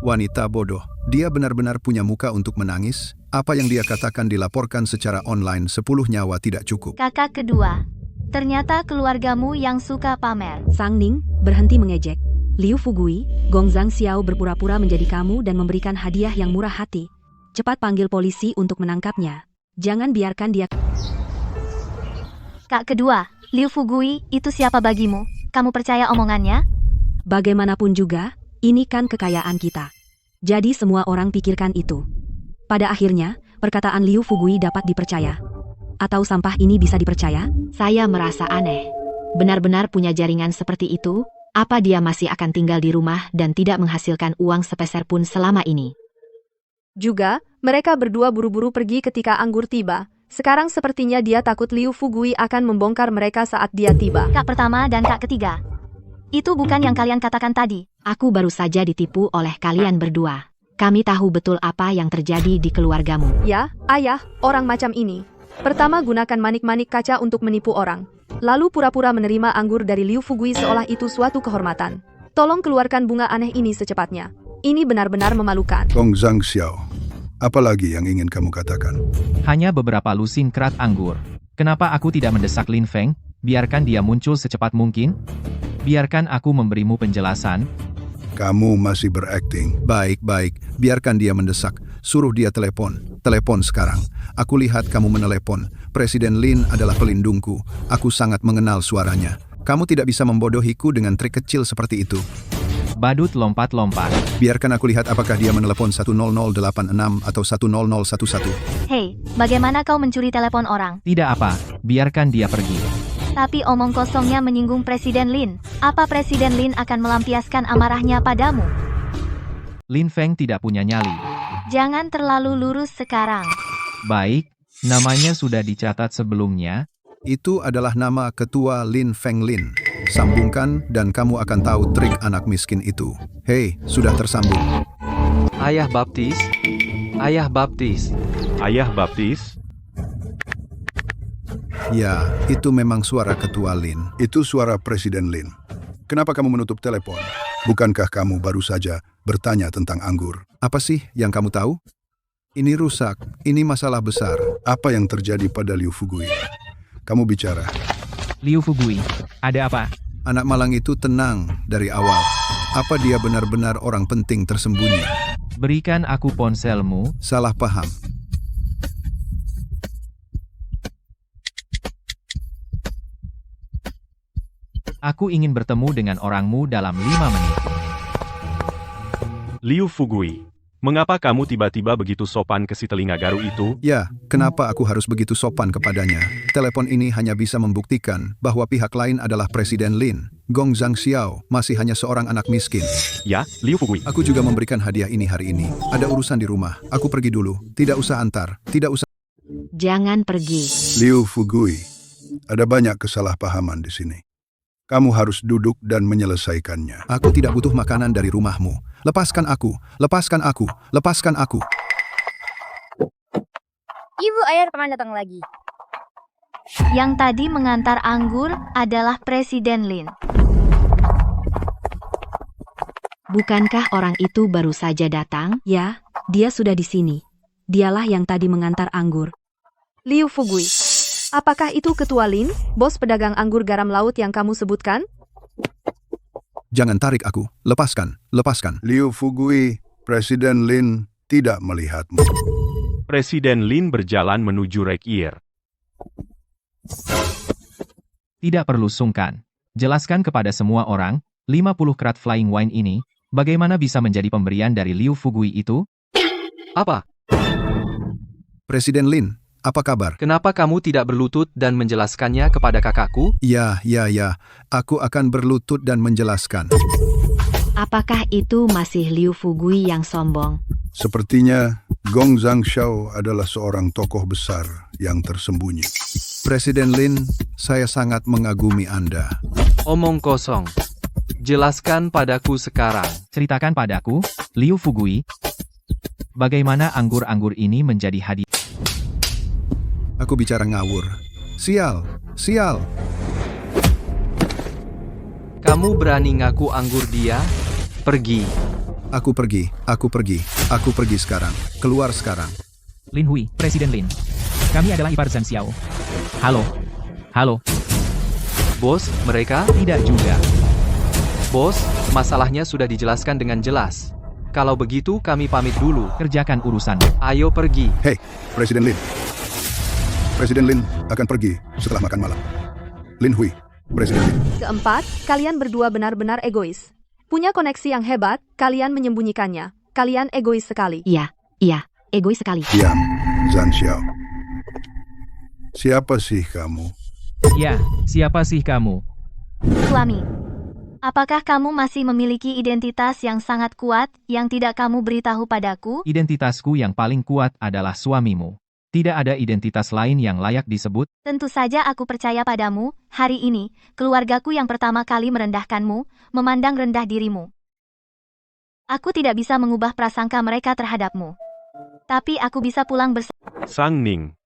Wanita bodoh. Dia benar-benar punya muka untuk menangis. Apa yang dia katakan dilaporkan secara online 10 nyawa tidak cukup. Kakak kedua, ternyata keluargamu yang suka pamer. Sang Ning berhenti mengejek. Liu Fugui, Gong Zhang Xiao berpura-pura menjadi kamu dan memberikan hadiah yang murah hati. Cepat panggil polisi untuk menangkapnya. Jangan biarkan dia... Kak kedua, Liu Fugui, itu siapa bagimu? Kamu percaya omongannya? Bagaimanapun juga, ini kan kekayaan kita. Jadi semua orang pikirkan itu. Pada akhirnya, perkataan Liu Fugui dapat dipercaya. Atau sampah ini bisa dipercaya? Saya merasa aneh. Benar-benar punya jaringan seperti itu? Apa dia masih akan tinggal di rumah dan tidak menghasilkan uang sepeser pun selama ini? Juga, mereka berdua buru-buru pergi ketika Anggur tiba. Sekarang sepertinya dia takut Liu Fugui akan membongkar mereka saat dia tiba. Kak pertama dan kak ketiga. Itu bukan yang kalian katakan tadi. Aku baru saja ditipu oleh kalian berdua. Kami tahu betul apa yang terjadi di keluargamu. Ya, ayah, orang macam ini. Pertama gunakan manik-manik kaca untuk menipu orang. Lalu pura-pura menerima anggur dari Liu Fugui seolah itu suatu kehormatan. Tolong keluarkan bunga aneh ini secepatnya. Ini benar-benar memalukan. Gong Zhang Xiao, apa lagi yang ingin kamu katakan? Hanya beberapa lusin kerat anggur. Kenapa aku tidak mendesak Lin Feng? Biarkan dia muncul secepat mungkin. Biarkan aku memberimu penjelasan. Kamu masih berakting. Baik-baik, biarkan dia mendesak. Suruh dia telepon. Telepon sekarang. Aku lihat kamu menelepon. Presiden Lin adalah pelindungku. Aku sangat mengenal suaranya. Kamu tidak bisa membodohiku dengan trik kecil seperti itu. Badut lompat-lompat. Biarkan aku lihat apakah dia menelepon 10086 atau 10011. Hei, bagaimana kau mencuri telepon orang? Tidak apa, biarkan dia pergi. Tapi omong kosongnya menyinggung Presiden Lin. Apa Presiden Lin akan melampiaskan amarahnya padamu? Lin Feng tidak punya nyali. Jangan terlalu lurus sekarang. Baik, namanya sudah dicatat sebelumnya. Itu adalah nama ketua Lin Feng Lin. Sambungkan dan kamu akan tahu trik anak miskin itu. Hei, sudah tersambung. Ayah baptis. Ayah baptis. Ayah baptis? Ya, itu memang suara ketua Lin. Itu suara Presiden Lin. Kenapa kamu menutup telepon? Bukankah kamu baru saja bertanya tentang anggur? Apa sih yang kamu tahu? Ini rusak. Ini masalah besar. Apa yang terjadi pada Liu Fugui? Kamu bicara. Liu Fugui, ada apa? Anak malang itu tenang dari awal. Apa dia benar-benar orang penting tersembunyi? Berikan aku ponselmu. Salah paham. Aku ingin bertemu dengan orangmu dalam 5 menit. Liu Fugui, mengapa kamu tiba-tiba begitu sopan ke si telinga garu itu? Ya, kenapa aku harus begitu sopan kepadanya? Telepon ini hanya bisa membuktikan bahwa pihak lain adalah Presiden Lin. Gong Zhang Xiao masih hanya seorang anak miskin. Ya, Liu Fugui. Aku juga memberikan hadiah ini hari ini. Ada urusan di rumah. Aku pergi dulu. Tidak usah antar. Tidak usah. Jangan pergi. Liu Fugui, ada banyak kesalahpahaman di sini. Kamu harus duduk dan menyelesaikannya. Aku tidak butuh makanan dari rumahmu. Lepaskan aku. Lepaskan aku. Lepaskan aku. Ibu ayah paman datang lagi. Yang tadi mengantar anggur adalah Presiden Lin. Bukankah orang itu baru saja datang? Ya, dia sudah di sini. Dialah yang tadi mengantar anggur. Liu Fugui, apakah itu ketua Lin, bos pedagang anggur garam laut yang kamu sebutkan? Jangan tarik aku. Lepaskan. Lepaskan. Liu Fugui, Presiden Lin tidak melihatmu. Presiden Lin berjalan menuju Rekier. Tidak perlu sungkan. Jelaskan kepada semua orang, 50 kerat flying wine ini, bagaimana bisa menjadi pemberian dari Liu Fugui itu? Apa? Presiden Lin, apa kabar? Kenapa kamu tidak berlutut dan menjelaskannya kepada kakakku? Ya. Aku akan berlutut dan menjelaskan. Apakah itu masih Liu Fugui yang sombong? Sepertinya Gong Zhang Xiao adalah seorang tokoh besar yang tersembunyi. Presiden Lin, saya sangat mengagumi Anda. Omong kosong. Jelaskan padaku sekarang. Ceritakan padaku, Liu Fugui. Bagaimana anggur-anggur ini menjadi hadiah? Aku bicara ngawur. Sial, sial. Kamu berani ngaku anggur dia? Pergi. Aku pergi, aku pergi, aku pergi sekarang. Keluar sekarang. Lin Hui, Presiden Lin. Kami adalah ipar Zhang Xiao. Halo. Halo. Bos, mereka? Tidak juga. Bos, masalahnya sudah dijelaskan dengan jelas. Kalau begitu kami pamit dulu. Kerjakan urusan. Ayo pergi. Hei, Presiden Lin. Presiden Lin akan pergi setelah makan malam. Lin Hui, Presiden Lin. Keempat, kalian berdua benar-benar egois. Punya koneksi yang hebat, kalian menyembunyikannya. Kalian egois sekali. Iya, egois sekali. Diam, Zhang Xiao. Siapa sih kamu? Ya, siapa sih kamu? Suami, apakah kamu masih memiliki identitas yang sangat kuat yang tidak kamu beritahu padaku? Identitasku yang paling kuat adalah suamimu. Tidak ada identitas lain yang layak disebut. Tentu saja aku percaya padamu. Hari ini, keluargaku yang pertama kali merendahkanmu, memandang rendah dirimu. Aku tidak bisa mengubah prasangka mereka terhadapmu. Tapi aku bisa pulang bersama. Sang Ning.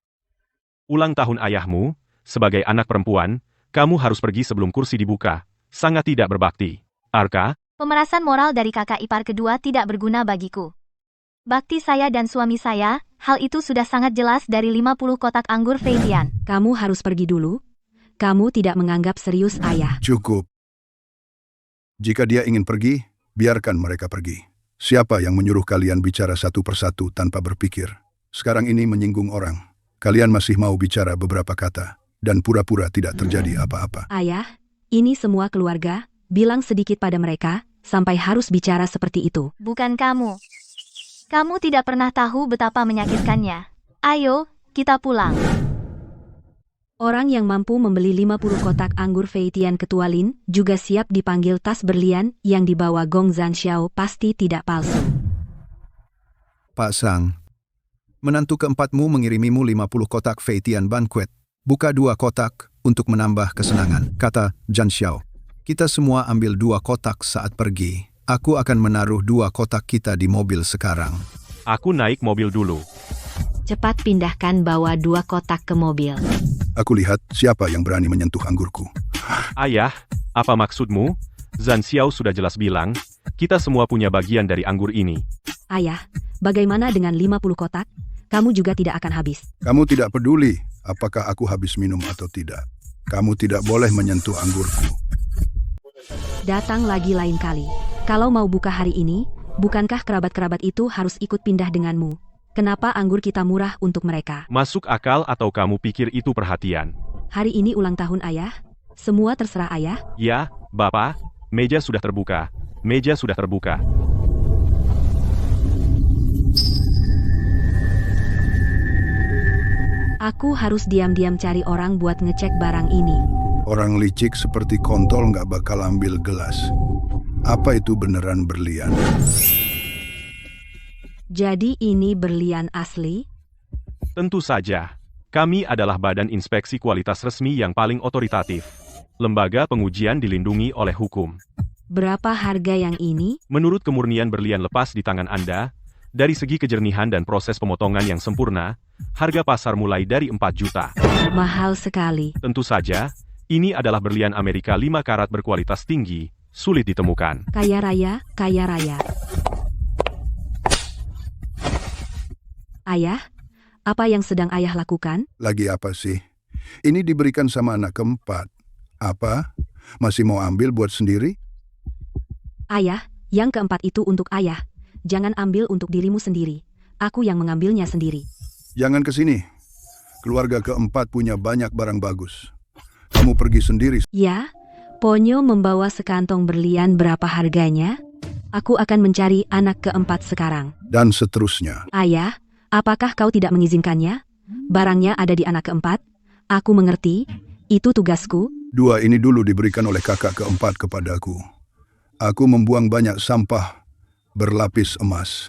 Ulang tahun ayahmu, sebagai anak perempuan, kamu harus pergi sebelum kursi dibuka. Sangat tidak berbakti. Arka? Pemerasan moral dari kakak ipar kedua tidak berguna bagiku. Bakti saya dan suami saya, hal itu sudah sangat jelas dari 50 kotak anggur Feitian. Kamu harus pergi dulu. Kamu tidak menganggap serius ayah. Cukup. Jika dia ingin pergi, biarkan mereka pergi. Siapa yang menyuruh kalian bicara satu persatu tanpa berpikir? Sekarang ini menyinggung orang. Kalian masih mau bicara beberapa kata, dan pura-pura tidak terjadi apa-apa. Ayah, ini semua keluarga, bilang sedikit pada mereka, sampai harus bicara seperti itu. Bukan kamu. Kamu tidak pernah tahu betapa menyakitkannya. Ayo, kita pulang. Orang yang mampu membeli 50 kotak anggur Feitian Ketua Lin juga siap dipanggil tas berlian yang dibawa Gong Zhan Xiao pasti tidak palsu. Pak Sang, menantu keempatmu mengirimimu 50 kotak Feitian Banquet. Buka 2 kotak untuk menambah kesenangan, kata Zhan Xiao. Kita semua ambil 2 kotak saat pergi. Aku akan menaruh 2 kotak kita di mobil sekarang. Aku naik mobil dulu. Cepat pindahkan bawa 2 kotak ke mobil. Aku lihat siapa yang berani menyentuh anggurku. Ayah, apa maksudmu? Zhan Xiao sudah jelas bilang, kita semua punya bagian dari anggur ini. Ayah, bagaimana dengan 50 kotak? Kamu juga tidak akan habis. Kamu tidak peduli apakah aku habis minum atau tidak. Kamu tidak boleh menyentuh anggurku. Datang lagi lain kali. Kalau mau buka hari ini, bukankah kerabat-kerabat itu harus ikut pindah denganmu? Kenapa anggur kita murah untuk mereka? Masuk akal atau kamu pikir itu perhatian? Hari ini ulang tahun ayah. Semua terserah ayah. Ya, Bapak, meja sudah terbuka. Meja sudah terbuka. Aku harus diam-diam cari orang buat ngecek barang ini. Orang licik seperti kontol nggak bakal ambil gelas. Apa itu beneran berlian? Jadi ini berlian asli? Tentu saja. Kami adalah badan inspeksi kualitas resmi yang paling otoritatif. Lembaga pengujian dilindungi oleh hukum. Berapa harga yang ini? Menurut kemurnian berlian lepas di tangan Anda, dari segi kejernihan dan proses pemotongan yang sempurna, harga pasar mulai dari 4 juta. Mahal sekali. Tentu saja, ini adalah berlian Amerika 5 karat berkualitas tinggi, sulit ditemukan. Kaya raya, kaya raya. Ayah, apa yang sedang ayah lakukan? Lagi apa sih? Ini diberikan sama anak keempat. Apa? Masih mau ambil buat sendiri? Ayah, yang keempat itu untuk ayah. Jangan ambil untuk dirimu sendiri. Aku yang mengambilnya sendiri. Jangan ke sini. Keluarga keempat punya banyak barang bagus. Kamu pergi sendiri. Ya, Ponyo membawa sekantong berlian berapa harganya? Aku akan mencari anak keempat sekarang. Dan seterusnya. Ayah, apakah kau tidak mengizinkannya? Barangnya ada di anak keempat. Aku mengerti. Itu tugasku. 2 ini dulu diberikan oleh kakak keempat kepadaku. Aku membuang banyak sampah berlapis emas.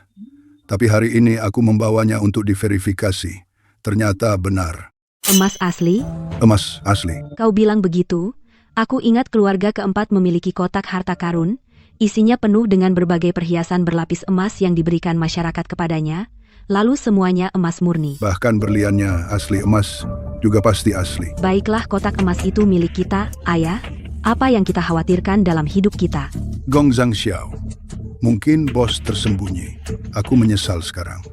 Tapi hari ini aku membawanya untuk diverifikasi. Ternyata benar. Emas asli? Emas asli. Kau bilang begitu? Aku ingat keluarga keempat memiliki kotak harta karun Isinya penuh dengan berbagai perhiasan berlapis emas yang diberikan masyarakat kepadanya, lalu semuanya emas murni. Bahkan berliannya asli emas, juga pasti asli. Baiklah, kotak emas itu milik kita, Ayah. Apa yang kita khawatirkan dalam hidup kita? Gong Zhangxiao, mungkin bos tersembunyi. Aku menyesal sekarang.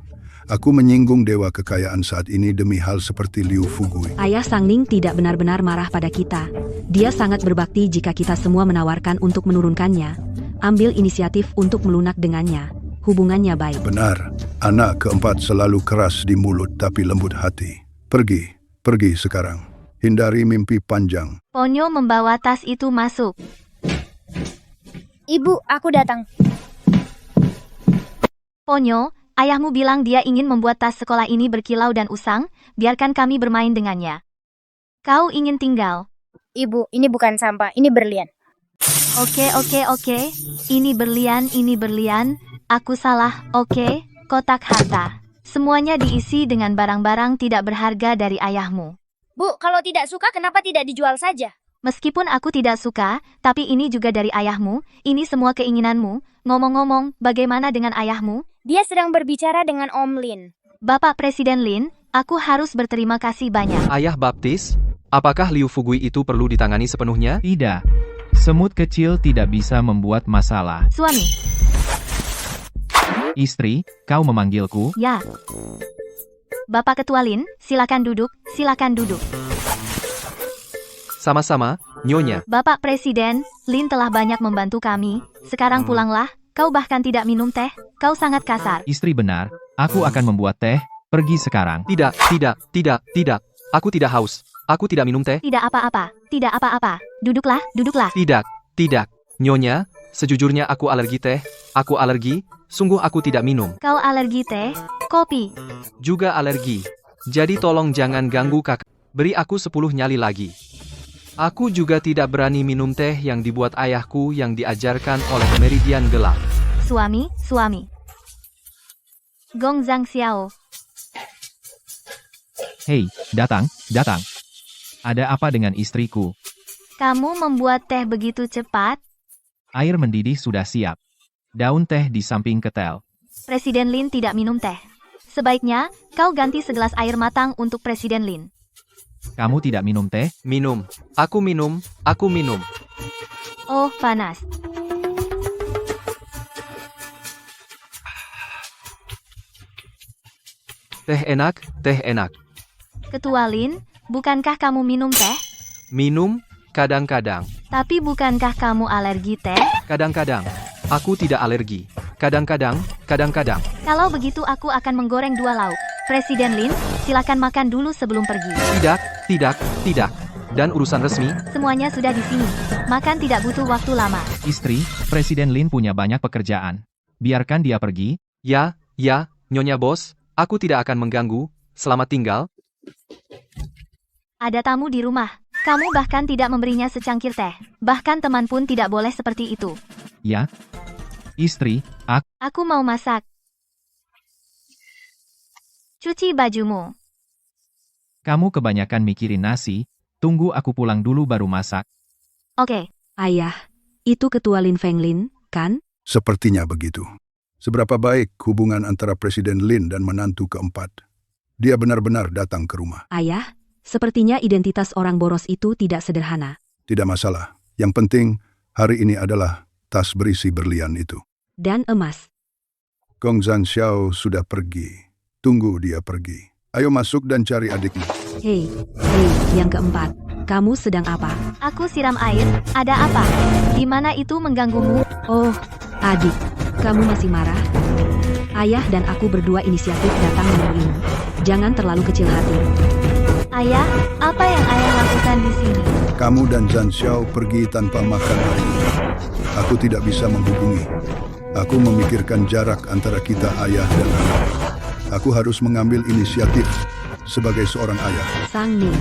Aku menyinggung dewa kekayaan saat ini demi hal seperti Liu Fugui. Ayah Sangning tidak benar-benar marah pada kita. Dia sangat berbakti jika kita semua menawarkan untuk menurunkannya. Ambil inisiatif untuk melunak dengannya. Hubungannya baik. Benar, anak keempat selalu keras di mulut tapi lembut hati. Pergi sekarang. Hindari mimpi panjang. Ponyo membawa tas itu masuk. Ibu, aku datang. Ponyo, ayahmu bilang dia ingin membuat tas sekolah ini berkilau dan usang, biarkan kami bermain dengannya. Kau ingin tinggal? Ibu, ini bukan sampah, ini berlian. Oke. Ini berlian. Aku salah, oke. Kotak harta. Semuanya diisi dengan barang-barang tidak berharga dari ayahmu. Bu, kalau tidak suka kenapa tidak dijual saja? Meskipun aku tidak suka, tapi ini juga dari ayahmu, ini semua keinginanmu. Ngomong-ngomong, bagaimana dengan ayahmu? Dia sedang berbicara dengan Om Lin. Bapak Presiden Lin, aku harus berterima kasih banyak. Ayah baptis, apakah Liu Fugui itu perlu ditangani sepenuhnya? Tidak. Semut kecil tidak bisa membuat masalah. Suami, Istri, kau memanggilku? ya. Bapak Ketua Lin, silakan duduk. Sama-sama, Nyonya. Bapak Presiden, Lin telah banyak membantu kami. Sekarang pulanglah, kau bahkan tidak minum teh, kau sangat kasar. Istri benar, aku akan membuat teh. Pergi sekarang. Tidak. Aku tidak haus. Aku tidak minum teh. Tidak apa-apa. Duduklah. Tidak. Nyonya, sejujurnya aku alergi teh. Aku alergi, sungguh aku tidak minum. Kau alergi teh, kopi. Juga alergi. Jadi tolong jangan ganggu kakak. Beri aku 10 nyali lagi. Aku juga tidak berani minum teh yang dibuat ayahku yang diajarkan oleh Meridian Gelap. Suami. Gong Zhangxiao. Hei, datang. Ada apa dengan istriku? Kamu membuat teh begitu cepat? Air mendidih sudah siap. Daun teh di samping ketel. Presiden Lin tidak minum teh. Sebaiknya, kau ganti segelas air matang untuk Presiden Lin. Kamu tidak minum teh? Minum. Aku minum. Oh, panas. Teh enak. Ketua Lin, bukankah kamu minum teh? Minum, kadang-kadang. Tapi bukankah kamu alergi teh? Kadang-kadang. Aku tidak alergi. Kadang-kadang. Kalau begitu aku akan menggoreng 2 lauk. Presiden Lin, silakan makan dulu sebelum pergi. Tidak. Dan urusan resmi? Semuanya sudah di sini. Makan tidak butuh waktu lama. Istri, Presiden Lin punya banyak pekerjaan. Biarkan dia pergi. Ya, Nyonya Bos. Aku tidak akan mengganggu. Selamat tinggal. Ada tamu di rumah. Kamu bahkan tidak memberinya secangkir teh. Bahkan teman pun tidak boleh seperti itu. Ya. Istri, Aku mau masak. Cuci bajumu. kamu kebanyakan mikirin nasi. Tunggu aku pulang dulu baru masak. Oke. Ayah, itu Ketua Lin Feng Lin, kan? Sepertinya begitu. Seberapa baik hubungan antara Presiden Lin dan menantu keempat. Dia benar-benar datang ke rumah. Ayah, sepertinya identitas orang boros itu tidak sederhana. Tidak masalah. Yang penting, hari ini adalah tas berisi berlian itu. Dan emas. Gong Zhangxiao sudah pergi. Tunggu dia pergi. Ayo masuk dan cari adikmu. Hei, yang keempat. Kamu sedang apa? Aku siram air. Ada apa? Di mana itu mengganggumu? Oh, adik. Kamu masih marah? Ayah dan aku berdua inisiatif datang menemuimu. Jangan terlalu kecil hati. Ayah, apa yang ayah lakukan di sini? Kamu dan Zhangxiao pergi tanpa makan hari ini. Aku tidak bisa menghubungi. Aku memikirkan jarak antara kita ayah dan anak. Aku harus mengambil inisiatif sebagai seorang ayah. Sang Ning,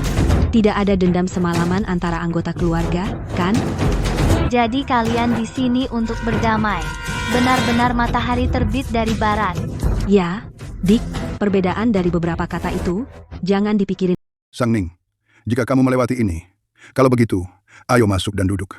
tidak ada dendam semalaman antara anggota keluarga, kan? Jadi kalian di sini untuk berdamai. Benar-benar matahari terbit dari barat. Ya, Dik, perbedaan dari beberapa kata itu, jangan dipikirin. Sang Ning, jika kamu melewati ini, kalau begitu, ayo masuk dan duduk.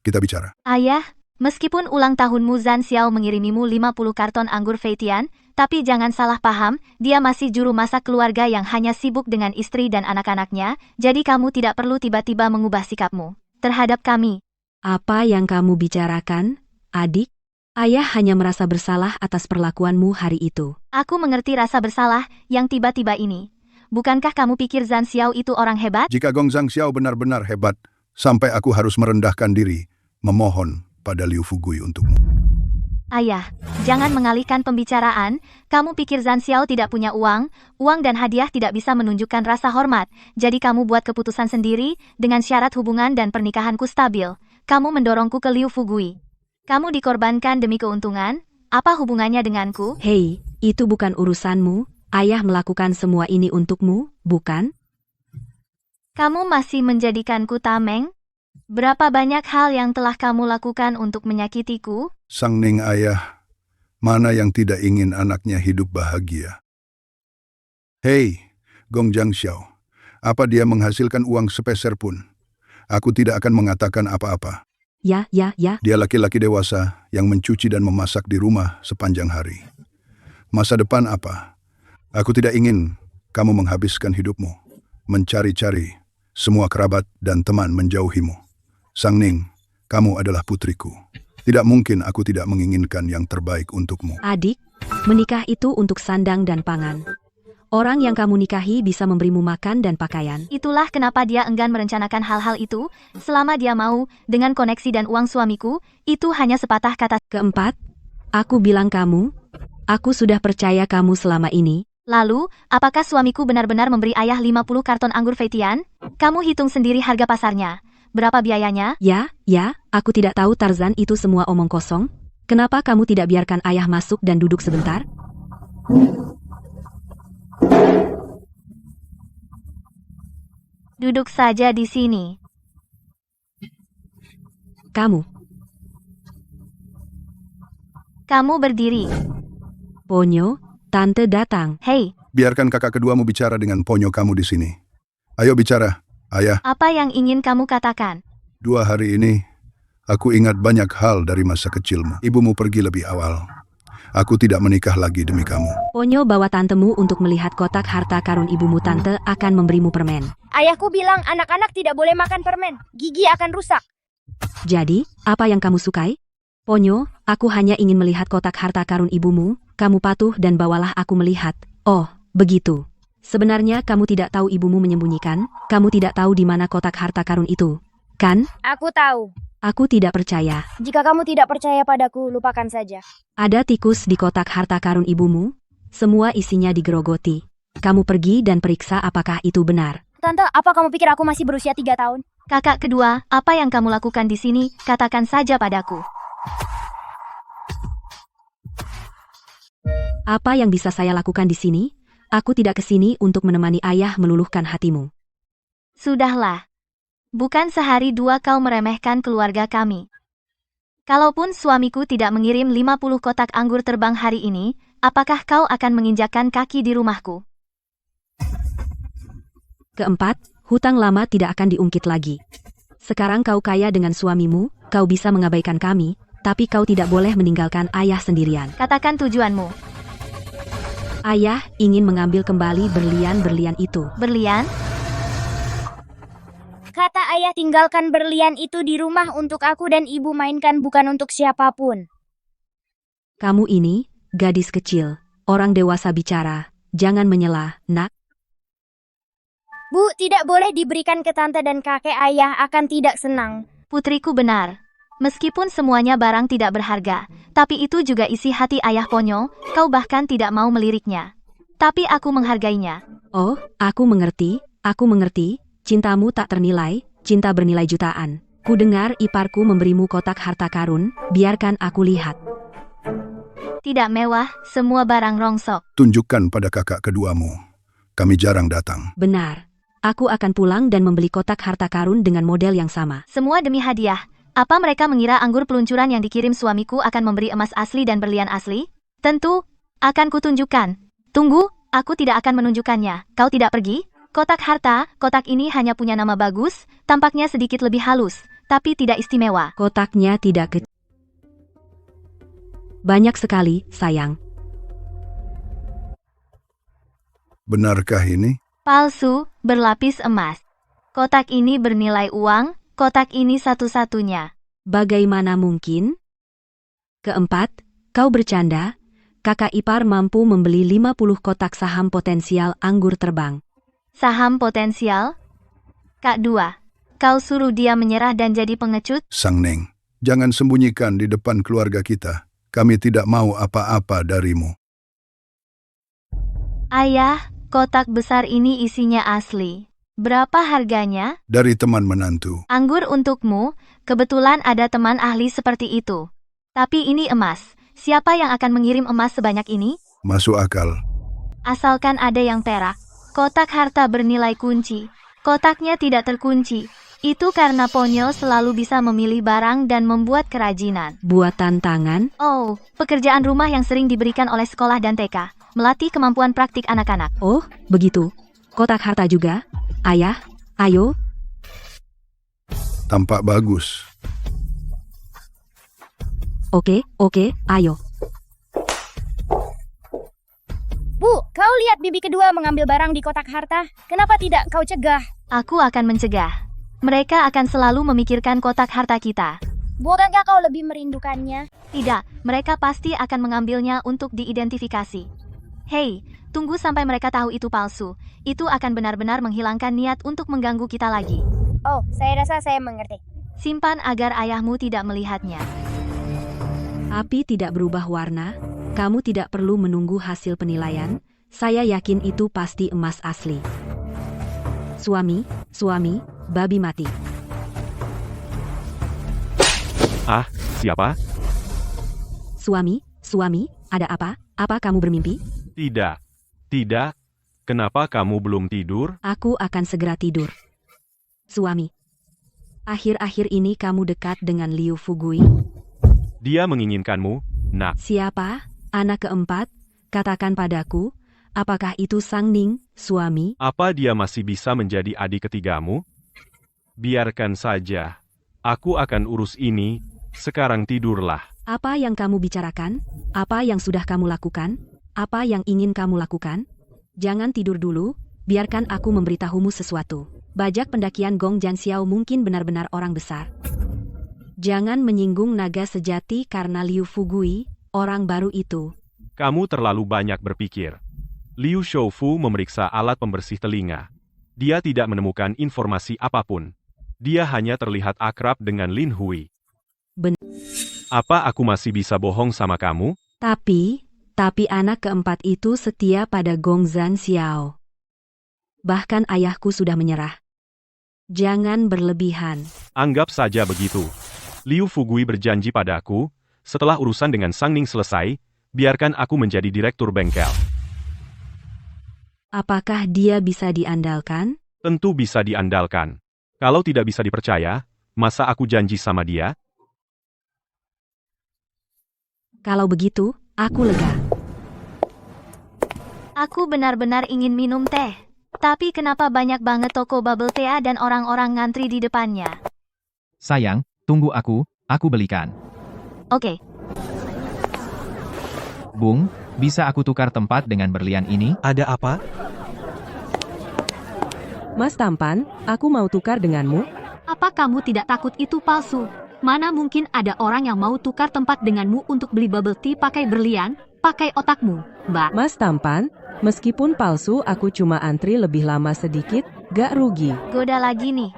Kita bicara. Ayah, Meskipun ulang tahunmu Zhan Xiao mengirimimu 50 karton anggur Feitian, tapi jangan salah paham, dia masih juru masak keluarga yang hanya sibuk dengan istri dan anak-anaknya, jadi kamu tidak perlu tiba-tiba mengubah sikapmu terhadap kami. Apa yang kamu bicarakan, adik? Ayah hanya merasa bersalah atas perlakuanmu hari itu. Aku mengerti rasa bersalah yang tiba-tiba ini. Bukankah kamu pikir Zhan Xiao itu orang hebat? Jika Gong Zhang Xiao benar-benar hebat, sampai aku harus merendahkan diri, memohon pada Liu Fugui untukmu. Ayah, jangan mengalihkan pembicaraan. Kamu pikir Zhan Xiao tidak punya uang dan hadiah tidak bisa menunjukkan rasa hormat. Jadi kamu buat keputusan sendiri dengan syarat hubungan dan pernikahanku stabil. Kamu mendorongku ke Liu Fugui. Kamu dikorbankan demi keuntungan. Apa hubungannya denganku? Hei, itu bukan urusanmu. Ayah melakukan semua ini untukmu, bukan? Kamu masih menjadikanku tameng? Berapa banyak hal yang telah kamu lakukan untuk menyakitiku? Sang Ning ayah, mana yang tidak ingin anaknya hidup bahagia? Hei, Gong Zhang Xiao, apa dia menghasilkan uang sepeser pun? Aku tidak akan mengatakan apa-apa. Ya. Dia laki-laki dewasa yang mencuci dan memasak di rumah sepanjang hari. Masa depan apa? Aku tidak ingin kamu menghabiskan hidupmu, mencari-cari semua kerabat dan teman menjauhimu. Sang Ning, kamu adalah putriku. Tidak mungkin aku tidak menginginkan yang terbaik untukmu. Adik, menikah itu untuk sandang dan pangan. Orang yang kamu nikahi bisa memberimu makan dan pakaian. Itulah kenapa dia enggan merencanakan hal-hal itu, selama dia mau, dengan koneksi dan uang suamiku, itu hanya sepatah kata. Keempat, aku bilang kamu, aku sudah percaya kamu selama ini. Lalu, apakah suamiku benar-benar memberi ayah 50 karton anggur Feitian? Kamu hitung sendiri harga pasarnya. Berapa biayanya? Ya, aku tidak tahu Tarzan, itu semua omong kosong. Kenapa kamu tidak biarkan ayah masuk dan duduk sebentar? Duduk saja di sini. Kamu berdiri. Ponyo, tante datang. Hei, Biarkan kakak keduamu bicara dengan ponyo kamu di sini. Ayo bicara, ayah. apa yang ingin kamu katakan? 2 hari ini, aku ingat banyak hal dari masa kecilmu. Ibumu pergi lebih awal. Aku tidak menikah lagi demi kamu. Ponyo bawa tantemu untuk melihat kotak harta karun ibumu. Tante akan memberimu permen. Ayahku bilang anak-anak tidak boleh makan permen. Gigi akan rusak. Jadi, apa yang kamu sukai? Ponyo, aku hanya ingin melihat kotak harta karun ibumu. Kamu patuh dan bawalah aku melihat. Oh, begitu. Sebenarnya kamu tidak tahu ibumu menyembunyikan. Kamu tidak tahu di mana kotak harta karun itu, kan? Aku tahu. Aku tidak percaya. Jika kamu tidak percaya padaku, lupakan saja. Ada tikus di kotak harta karun ibumu. Semua isinya digerogoti. Kamu pergi dan periksa apakah itu benar. Tante, apa kamu pikir aku masih berusia 3 tahun? Kakak kedua, apa yang kamu lakukan di sini? Katakan saja padaku. Apa yang bisa saya lakukan di sini? Aku tidak ke sini untuk menemani ayah meluluhkan hatimu. Sudahlah. Bukan sehari 2 kau meremehkan keluarga kami. Kalaupun suamiku tidak mengirim 50 kotak anggur terbang hari ini, apakah kau akan menginjakkan kaki di rumahku? Keempat, hutang lama tidak akan diungkit lagi. Sekarang kau kaya dengan suamimu, kau bisa mengabaikan kami, tapi kau tidak boleh meninggalkan ayah sendirian. Katakan tujuanmu. Ayah ingin mengambil kembali berlian-berlian itu. Berlian? Kata ayah, tinggalkan berlian itu di rumah untuk aku dan ibu mainkan, bukan untuk siapapun. Kamu ini, gadis kecil, orang dewasa bicara, jangan menyela, nak. Bu, tidak boleh diberikan ke tante dan kakek, ayah akan tidak senang. Putriku benar. Meskipun semuanya barang tidak berharga, tapi itu juga isi hati ayah Ponyo, kau bahkan tidak mau meliriknya. Tapi aku menghargainya. Oh, aku mengerti, cintamu tak ternilai, cinta bernilai jutaan. Ku dengar iparku memberimu kotak harta karun, biarkan aku lihat. Tidak mewah, semua barang rongsok. Tunjukkan pada kakak keduamu. Kami jarang datang. Benar. Aku akan pulang dan membeli kotak harta karun dengan model yang sama. Semua demi hadiah. Apa mereka mengira anggur peluncuran yang dikirim suamiku akan memberi emas asli dan berlian asli? Tentu, akan kutunjukkan. Tunggu, aku tidak akan menunjukkannya. Kau tidak pergi? Kotak harta, kotak ini hanya punya nama bagus, tampaknya sedikit lebih halus, tapi tidak istimewa. Kotaknya tidak kecil. Banyak sekali, sayang. Benarkah ini? Palsu, berlapis emas. Kotak ini bernilai uang, kotak ini satu-satunya. Bagaimana mungkin? Keempat, kau bercanda. Kakak ipar mampu membeli 50 kotak saham potensial anggur terbang. Saham potensial? Kak Dua, kau suruh dia menyerah dan jadi pengecut? Sang Neng, jangan sembunyikan di depan keluarga kita. Kami tidak mau apa-apa darimu. Ayah, kotak besar ini isinya asli. Berapa harganya? Dari teman menantu. Anggur untukmu, kebetulan ada teman ahli seperti itu. Tapi ini emas. Siapa yang akan mengirim emas sebanyak ini? Masuk akal. Asalkan ada yang perak. Kotak harta bernilai kunci. Kotaknya tidak terkunci. Itu karena Ponyo selalu bisa memilih barang dan membuat kerajinan. Buatan tangan? Oh, pekerjaan rumah yang sering diberikan oleh sekolah dan TK. Melatih kemampuan praktik anak-anak. Oh, begitu. Kotak harta juga? Ayah, ayo. Tampak bagus. Oke, ayo. Bu, kau lihat bibi kedua mengambil barang di kotak harta. Kenapa tidak kau cegah? Aku akan mencegah. Mereka akan selalu memikirkan kotak harta kita. Bukankah kau lebih merindukannya? Tidak, mereka pasti akan mengambilnya untuk diidentifikasi. Hei, tunggu sampai mereka tahu itu palsu. Itu akan benar-benar menghilangkan niat untuk mengganggu kita lagi. Oh, saya rasa saya mengerti. Simpan agar ayahmu tidak melihatnya. Api tidak berubah warna. Kamu tidak perlu menunggu hasil penilaian. Saya yakin itu pasti emas asli. Suami, babi mati. Ah, siapa? Suami, ada apa? Apa kamu bermimpi? Tidak. Kenapa kamu belum tidur? Aku akan segera tidur. Suami, akhir-akhir ini kamu dekat dengan Liu Fugui? Dia menginginkanmu, nak. Siapa? Anak keempat? Katakan padaku, apakah itu Sang Ning, suami? Apa dia masih bisa menjadi adik ketigamu? Biarkan saja. Aku akan urus ini. Sekarang tidurlah. Apa yang kamu bicarakan? Apa yang sudah kamu lakukan? Apa yang ingin kamu lakukan? Jangan tidur dulu, biarkan aku memberitahumu sesuatu. Bajak pendakian Gong Janxiao mungkin benar-benar orang besar. Jangan menyinggung naga sejati karena Liu Fugui, orang baru itu. Kamu terlalu banyak berpikir. Liu Shoufu memeriksa alat pembersih telinga. Dia tidak menemukan informasi apapun. Dia hanya terlihat akrab dengan Lin Hui. Apa aku masih bisa bohong sama kamu? Tapi anak keempat itu setia pada Gong Janxiao. Bahkan ayahku sudah menyerah. Jangan berlebihan. Anggap saja begitu. Liu Fugui berjanji padaku, setelah urusan dengan Sang Ning selesai, biarkan aku menjadi direktur bengkel. Apakah dia bisa diandalkan? Tentu bisa diandalkan. Kalau tidak bisa dipercaya, masa aku janji sama dia? Kalau begitu, aku lega. Aku benar-benar ingin minum teh. Tapi kenapa banyak banget toko bubble tea dan orang-orang ngantri di depannya? Sayang, tunggu aku belikan. Oke. Bung, bisa aku tukar tempat dengan berlian ini? Ada apa? Mas Tampan, aku mau tukar denganmu. Apa kamu tidak takut itu palsu? Mana mungkin ada orang yang mau tukar tempat denganmu untuk beli bubble tea pakai berlian? Pakai otakmu, Mbak. Mas Tampan, meskipun palsu aku cuma antri lebih lama sedikit, gak rugi. Goda lagi nih.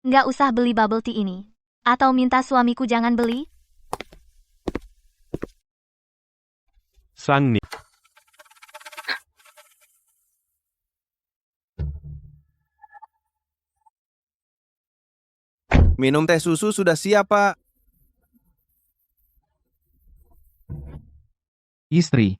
Nggak usah beli bubble tea ini. Atau minta suamiku jangan beli? Sang Ning. Minum teh susu sudah siap, Pak. Istri.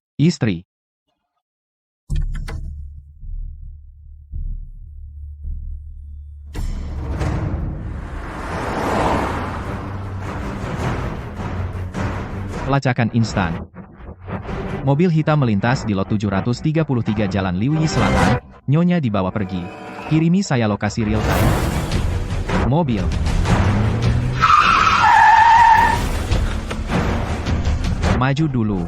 Pelacakan instan. Mobil hitam melintas di lot 733 Jalan Liuyi Selatan. Nyonya dibawa pergi. Kirimi saya lokasi real time. Mobil. Maju dulu.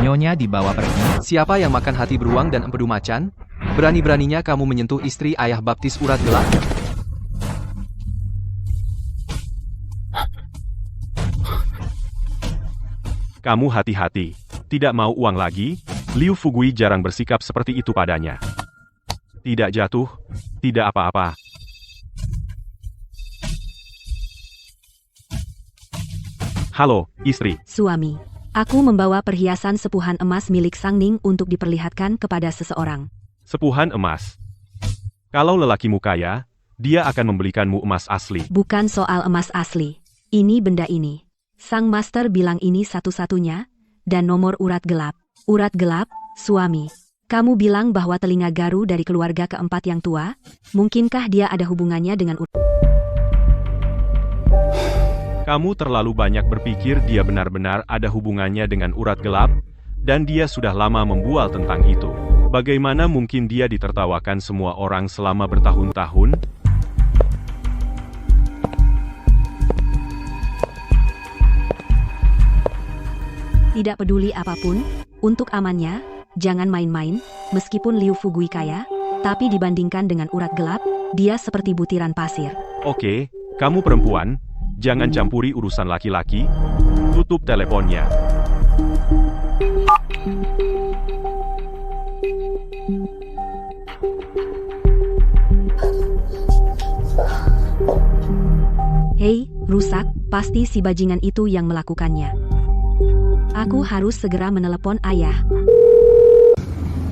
Nyonya dibawa pergi. Siapa yang makan hati beruang dan empedu macan? Berani-beraninya kamu menyentuh istri ayah baptis urat gelap? Kamu hati-hati. Tidak mau uang lagi? Liu Fugui jarang bersikap seperti itu padanya. Tidak jatuh, tidak apa-apa. Halo, istri. Suami, aku membawa perhiasan sepuhan emas milik Sang Ning untuk diperlihatkan kepada seseorang. Sepuhan emas. Kalau lelakimu kaya, dia akan membelikanmu emas asli. Bukan soal emas asli. Ini benda ini. Sang master bilang ini satu-satunya, dan nomor urat gelap. Urat gelap, suami. Kamu bilang bahwa telinga garu dari keluarga keempat yang tua, mungkinkah dia ada hubungannya dengan urat? Kamu terlalu banyak berpikir dia benar-benar ada hubungannya dengan urat gelap, dan dia sudah lama membual tentang itu. Bagaimana mungkin dia ditertawakan semua orang selama bertahun-tahun? Tidak peduli apapun, untuk amannya, jangan main-main, meskipun Liu Fugui kaya, tapi dibandingkan dengan urat gelap, dia seperti butiran pasir. Oke, kamu perempuan, jangan campuri urusan laki-laki. Tutup teleponnya. Hei, rusak, pasti si bajingan itu yang melakukannya. Aku harus segera menelepon ayah.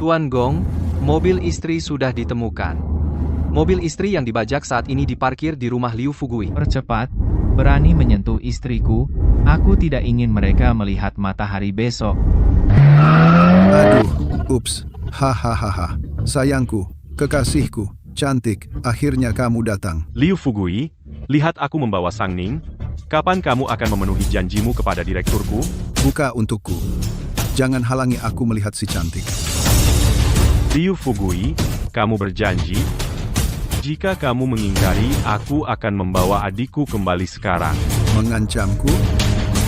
Tuan Gong, mobil istri sudah ditemukan. Mobil istri yang dibajak saat ini diparkir di rumah Liu Fugui. Percepat, berani menyentuh istriku. Aku tidak ingin mereka melihat matahari besok. Aduh, ups, hahaha. Sayangku, kekasihku, cantik, akhirnya kamu datang. Liu Fugui, lihat aku membawa Sang Ning. Kapan kamu akan memenuhi janjimu kepada direkturku? Buka untukku. Jangan halangi aku melihat si cantik. Liu Fugui, kamu berjanji? Jika kamu mengingkari, aku akan membawa adikku kembali sekarang. Mengancamku?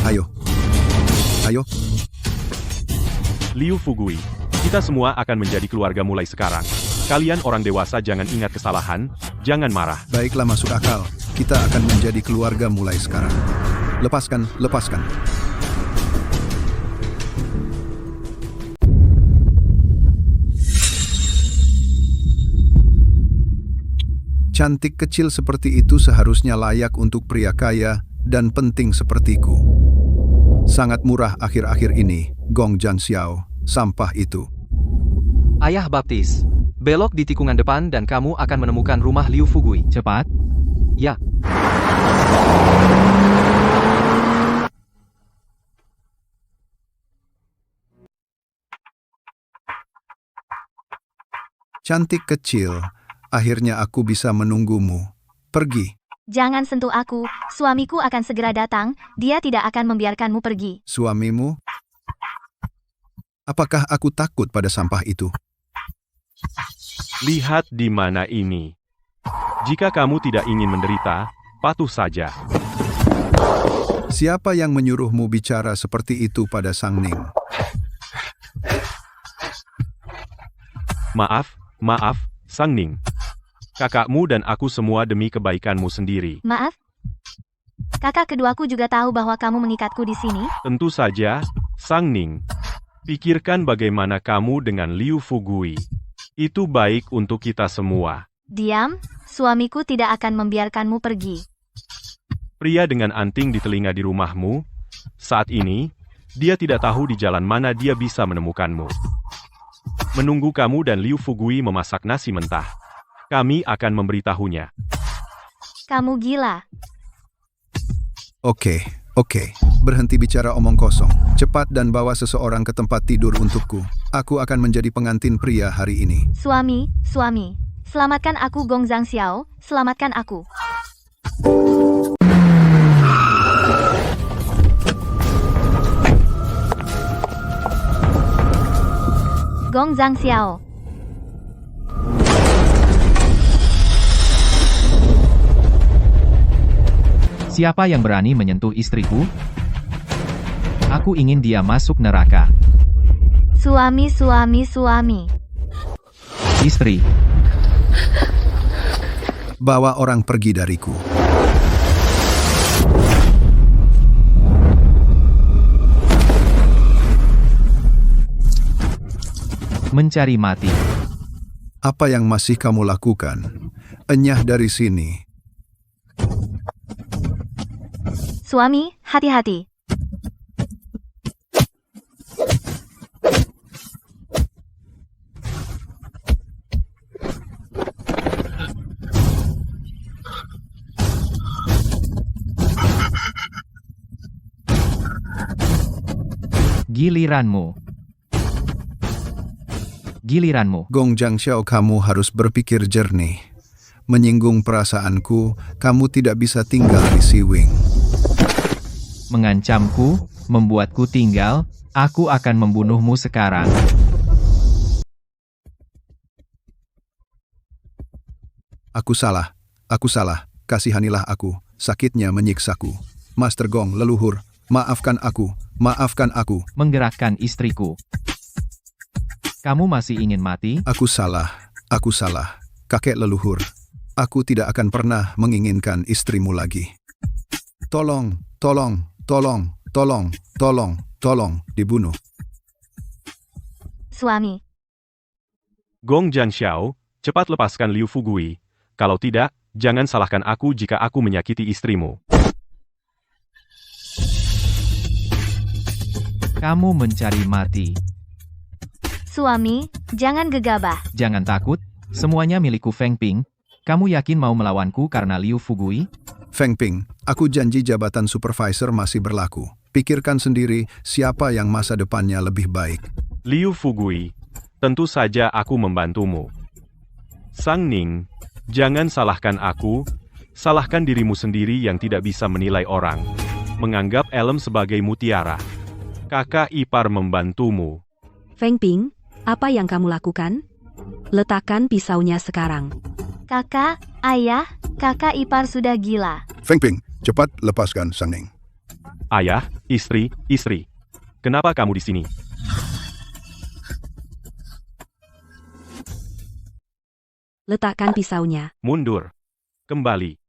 Ayo. Ayo. Liu Fugui, kita semua akan menjadi keluarga mulai sekarang. Kalian orang dewasa jangan ingat kesalahan, jangan marah. Baiklah, masuk akal. Kita akan menjadi keluarga mulai sekarang. Lepaskan, lepaskan. Cantik kecil seperti itu seharusnya layak untuk pria kaya dan penting sepertiku. Sangat murah akhir-akhir ini, Gong Zhangxiao, sampah itu. Ayah baptis, belok di tikungan depan dan kamu akan menemukan rumah Liu Fugui. Cepat. Ya. Cantik kecil, akhirnya aku bisa menunggumu. Pergi. Jangan sentuh aku, suamiku akan segera datang, dia tidak akan membiarkanmu pergi. Suamimu? Apakah aku takut pada sampah itu? Lihat di mana ini. Jika kamu tidak ingin menderita, patuh saja. Siapa yang menyuruhmu bicara seperti itu pada Sang Ning? Maaf, Sang Ning. Kakakmu dan aku semua demi kebaikanmu sendiri. Maaf? Kakak keduaku juga tahu bahwa kamu mengikatku di sini? Tentu saja, Sang Ning. Pikirkan bagaimana kamu dengan Liu Fugui. Itu baik untuk kita semua. Diam, suamiku tidak akan membiarkanmu pergi. Pria dengan anting di telinga di rumahmu, saat ini, dia tidak tahu di jalan mana dia bisa menemukanmu. Menunggu kamu dan Liu Fugui memasak nasi mentah. Kami akan memberitahunya. Kamu gila. Oke. Berhenti bicara omong kosong. Cepat dan bawa seseorang ke tempat tidur untukku. Aku akan menjadi pengantin pria hari ini. Suami. Selamatkan aku Gong Zhangxiao, selamatkan aku. Gong Zhangxiao. Siapa yang berani menyentuh istriku? Aku ingin dia masuk neraka. Suami, suami, suami. Istri, Bawa orang pergi dariku. mencari mati. Apa yang masih kamu lakukan? Enyah dari sini. Suami, hati-hati. Giliranmu. Giliranmu. Gong Jiangxiao, kamu harus berpikir jernih. Menyinggung perasaanku, kamu tidak bisa tinggal di Siwing. Mengancamku, membuatku tinggal, aku akan membunuhmu sekarang. Aku salah, kasihanilah aku, sakitnya menyiksaku. Master Gong, leluhur, maafkan aku, maafkan aku. Menggerakkan istriku. Kamu masih ingin mati? Aku salah, kakek leluhur. Aku tidak akan pernah menginginkan istrimu lagi. Tolong, dibunuh. Suami. Gong Jiangxiao, cepat lepaskan Liu Fugui. Kalau tidak, jangan salahkan aku jika aku menyakiti istrimu. Kamu mencari mati. Suami, jangan gegabah. Jangan takut, semuanya milikku Feng Ping. Kamu yakin mau melawanku karena Liu Fugui? Feng Ping, aku janji jabatan supervisor masih berlaku. Pikirkan sendiri siapa yang masa depannya lebih baik. Liu Fugui, tentu saja aku membantumu. Sang Ning, jangan salahkan aku, salahkan dirimu sendiri yang tidak bisa menilai orang. Menganggap Elem sebagai mutiara. Kakak ipar membantumu. Feng Ping, apa yang kamu lakukan? Letakkan pisaunya sekarang. Kakak, ayah, kakak ipar sudah gila. Feng Ping, cepat lepaskan Sang Ning. Ayah, istri. Kenapa kamu di sini? Letakkan pisaunya. Mundur. Kembali.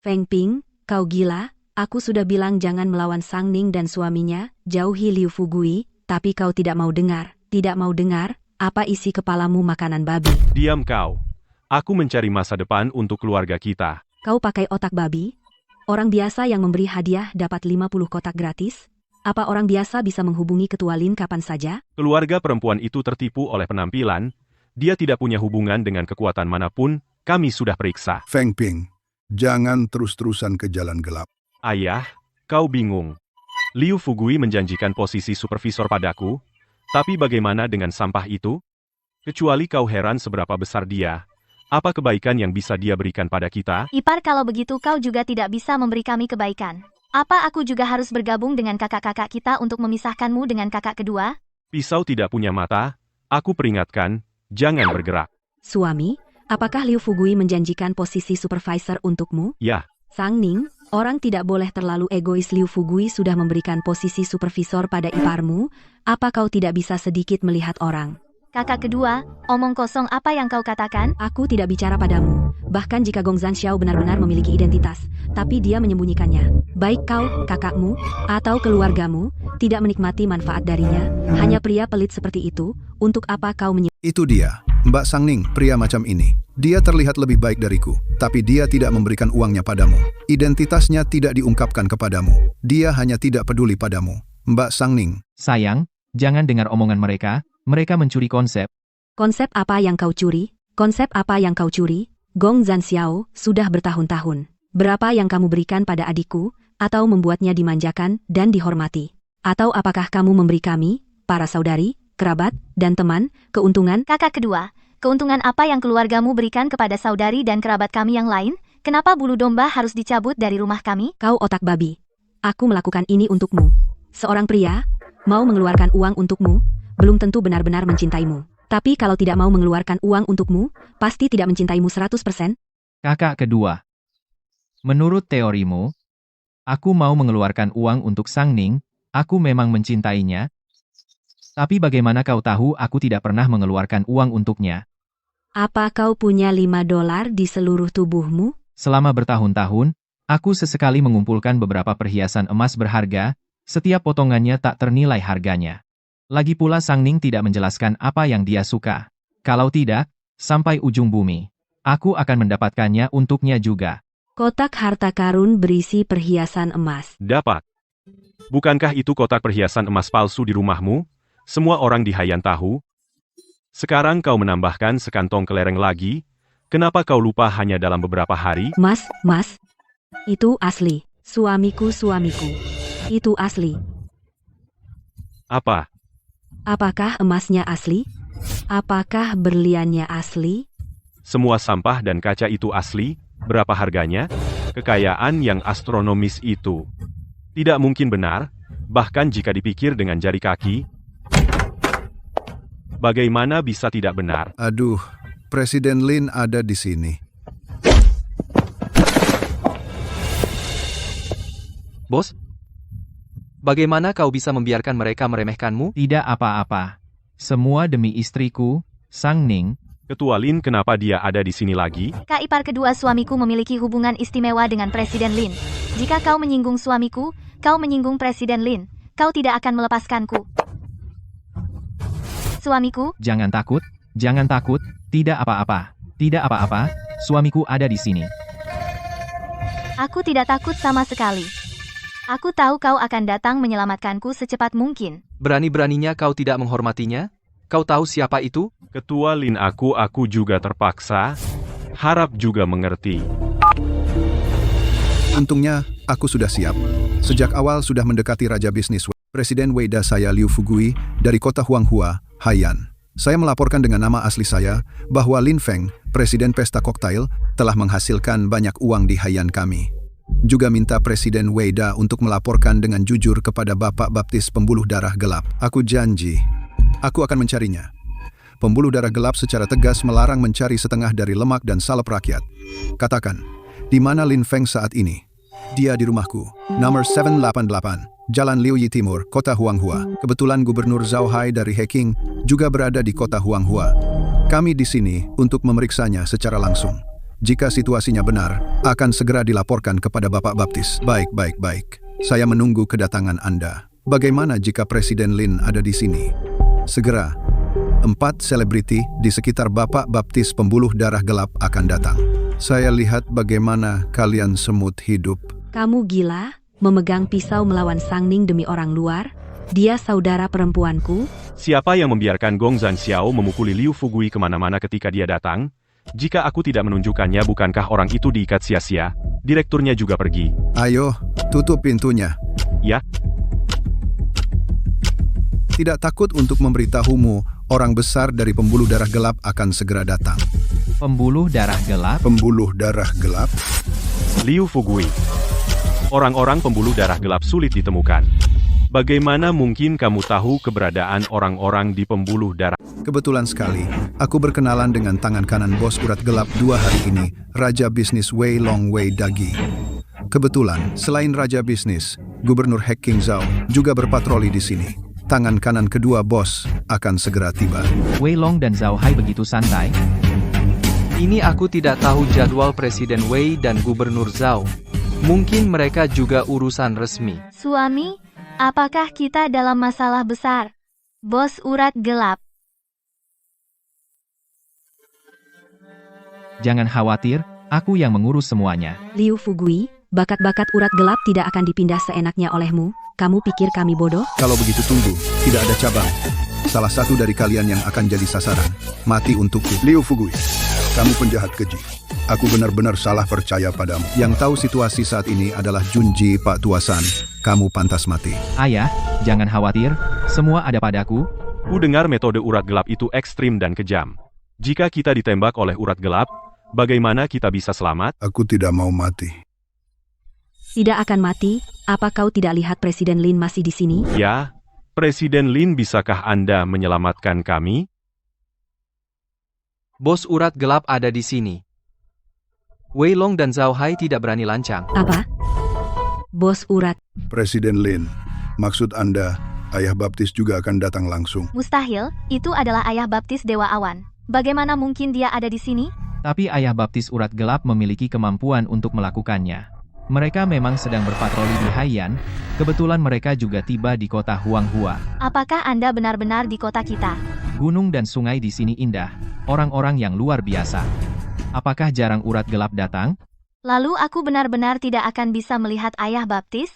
Feng Ping, kau gila? Aku sudah bilang jangan melawan Sang Ning dan suaminya, jauhi Liu Fugui, tapi kau tidak mau dengar. Tidak mau dengar, apa isi kepalamu makanan babi? Diam kau. Aku mencari masa depan untuk keluarga kita. Kau pakai otak babi? Orang biasa yang memberi hadiah dapat 50 kotak gratis? Apa orang biasa bisa menghubungi Ketua Lin kapan saja? Keluarga perempuan itu tertipu oleh penampilan. Dia tidak punya hubungan dengan kekuatan manapun, kami sudah periksa. Feng Ping, jangan terus-terusan ke jalan gelap. Ayah, kau bingung. Liu Fugui menjanjikan posisi supervisor padaku, tapi bagaimana dengan sampah itu? Kecuali kau heran seberapa besar dia, apa kebaikan yang bisa dia berikan pada kita? Ipar, kalau begitu kau juga tidak bisa memberi kami kebaikan. Apa aku juga harus bergabung dengan kakak-kakak kita untuk memisahkanmu dengan kakak kedua? Pisau tidak punya mata, aku peringatkan, jangan bergerak. Suami, apakah Liu Fugui menjanjikan posisi supervisor untukmu? Ya. Sang Ning, orang tidak boleh terlalu egois. Liu Fugui sudah memberikan posisi supervisor pada iparmu, apa kau tidak bisa sedikit melihat orang? Kakak kedua, omong kosong apa yang kau katakan? Aku tidak bicara padamu. Bahkan jika Gong Jiangxiao benar-benar memiliki identitas, tapi dia menyembunyikannya. Baik kau, kakakmu, atau keluargamu, tidak menikmati manfaat darinya, hanya pria pelit seperti itu, untuk apa kau Itu dia, Mbak Sang Ning, pria macam ini. Dia terlihat lebih baik dariku, tapi dia tidak memberikan uangnya padamu. Identitasnya tidak diungkapkan kepadamu. Dia hanya tidak peduli padamu. Mbak Sang Ning. Sayang, jangan dengar omongan mereka. Mereka mencuri konsep. Konsep apa yang kau curi? Konsep apa yang kau curi? Gong Jiangxiao sudah bertahun-tahun. Berapa yang kamu berikan pada adikku, atau membuatnya dimanjakan dan dihormati? Atau apakah kamu memberi kami, para saudari, kerabat, dan teman, keuntungan? Kakak kedua, keuntungan apa yang keluargamu berikan kepada saudari dan kerabat kami yang lain? Kenapa bulu domba harus dicabut dari rumah kami? Kau otak babi. Aku melakukan ini untukmu. Seorang pria, mau mengeluarkan uang untukmu, belum tentu benar-benar mencintaimu. Tapi kalau tidak mau mengeluarkan uang untukmu, pasti tidak mencintaimu 100%. Kakak kedua. Menurut teorimu, Aku mau mengeluarkan uang untuk Sang Ning, aku memang mencintainya. Tapi bagaimana kau tahu aku tidak pernah mengeluarkan uang untuknya? Apa kau punya $5 di seluruh tubuhmu? Selama bertahun-tahun, aku sesekali mengumpulkan beberapa perhiasan emas berharga, setiap potongannya tak ternilai harganya. Lagi pula Sang Ning tidak menjelaskan apa yang dia suka. Kalau tidak, sampai ujung bumi, aku akan mendapatkannya untuknya juga. Kotak harta karun berisi perhiasan emas. Dapat. Bukankah itu kotak perhiasan emas palsu di rumahmu? Semua orang di Haiyan tahu. Sekarang kau menambahkan sekantong kelereng lagi. Kenapa kau lupa hanya dalam beberapa hari? Mas, itu asli. Suamiku. Itu asli. Apa? Apakah emasnya asli? Apakah berliannya asli? Semua sampah dan kaca itu asli? Berapa harganya? Kekayaan yang astronomis itu. Tidak mungkin benar, bahkan jika dipikir dengan jari kaki. Bagaimana bisa tidak benar? Aduh, Presiden Lin ada di sini. Bos? Bagaimana kau bisa membiarkan mereka meremehkanmu? Tidak apa-apa. Semua demi istriku, Sang Ning. Ketua Lin, kenapa dia ada di sini lagi? Kak ipar kedua suamiku memiliki hubungan istimewa dengan Presiden Lin. Jika kau menyinggung suamiku, kau menyinggung Presiden Lin. Kau tidak akan melepaskanku. Suamiku, Jangan takut, tidak apa-apa. Tidak apa-apa, suamiku ada di sini. aku tidak takut sama sekali. Aku tahu kau akan datang menyelamatkanku secepat mungkin. Berani-beraninya kau tidak menghormatinya? Kau tahu siapa itu? Ketua Lin, aku juga terpaksa. Harap juga mengerti. Untungnya, aku sudah siap. Sejak awal sudah mendekati Raja Bisnis Presiden Weida, saya Liu Fugui, dari kota Huanghua, Haiyan. Saya melaporkan dengan nama asli saya, bahwa Lin Feng, Presiden Pesta Koktail, telah menghasilkan banyak uang di Haiyan kami. Juga minta Presiden Weida untuk melaporkan dengan jujur kepada Bapak Baptis pembuluh darah gelap. Aku janji, aku akan mencarinya. Pembuluh darah gelap secara tegas melarang mencari setengah dari lemak dan salep rakyat. Katakan, di mana Lin Feng saat ini? Dia di rumahku, nomor 788, Jalan Liuyi Timur, Kota Huanghua. Kebetulan Gubernur Zhao Hai dari Heking juga berada di Kota Huanghua. Kami di sini untuk memeriksanya secara langsung. Jika situasinya benar, akan segera dilaporkan kepada Bapak Baptis. Baik. Saya menunggu kedatangan Anda. Bagaimana jika Presiden Lin ada di sini? Segera. 4 selebriti di sekitar Bapak Baptis pembuluh darah gelap akan datang. Saya lihat bagaimana kalian semut hidup. Kamu gila? Memegang pisau melawan Sang Ning demi orang luar? Dia saudara perempuanku? Siapa yang membiarkan Gong Zhanxiao memukuli Liu Fugui kemana-mana ketika dia datang? Jika aku tidak menunjukkannya, bukankah orang itu diikat sia-sia? Direkturnya juga pergi. Ayo, tutup pintunya. Ya? Tidak takut untuk memberitahumu, orang besar dari pembuluh darah gelap akan segera datang. Pembuluh darah gelap? Pembuluh darah gelap? Liu Fugui. Orang-orang pembuluh darah gelap sulit ditemukan. Bagaimana mungkin kamu tahu keberadaan orang-orang di pembuluh darah? Kebetulan sekali, aku berkenalan dengan tangan kanan bos urat gelap 2 hari ini, Raja Bisnis Wei Long Wei Dagi. Kebetulan, selain Raja Bisnis, Gubernur Heking Zhao juga berpatroli di sini. Tangan kanan kedua bos akan segera tiba. Wei Long dan Zhao Hai begitu santai? Ini aku tidak tahu jadwal Presiden Wei dan Gubernur Zhao. Mungkin mereka juga urusan resmi. Suami, apakah kita dalam masalah besar? Bos urat gelap. Jangan khawatir, aku yang mengurus semuanya. Liu Fugui, bakat-bakat urat gelap tidak akan dipindah seenaknya olehmu. Kamu pikir kami bodoh? Kalau begitu tunggu, tidak ada cabang. Salah satu dari kalian yang akan jadi sasaran. Mati untukku. Liu Fugui, kamu penjahat keji. Aku benar-benar salah percaya padamu. Yang tahu situasi saat ini adalah Junji Pak Tuasan. Kamu pantas mati. Ayah, jangan khawatir, semua ada padaku. Ku dengar metode urat gelap itu ekstrim dan kejam. Jika kita ditembak oleh urat gelap, bagaimana kita bisa selamat? Aku tidak mau mati. Tidak akan mati. Apa kau tidak lihat Presiden Lin masih di sini? Ya, Presiden Lin, bisakah Anda menyelamatkan kami? Bos urat gelap ada di sini. Wei Long dan Zhao Hai tidak berani lancang. Apa? Bos Urat. Presiden Lin, maksud Anda, Ayah Baptis juga akan datang langsung. Mustahil, itu adalah ayah baptis Dewa Awan. Bagaimana mungkin dia ada di sini? Tapi ayah baptis urat gelap memiliki kemampuan untuk melakukannya. Mereka memang sedang berpatroli di Haiyan, kebetulan mereka juga tiba di kota Huanghua. Apakah Anda benar-benar di kota kita? Gunung dan sungai di sini indah, orang-orang yang luar biasa. Apakah jarang urat gelap datang? Lalu aku benar-benar tidak akan bisa melihat ayah baptis?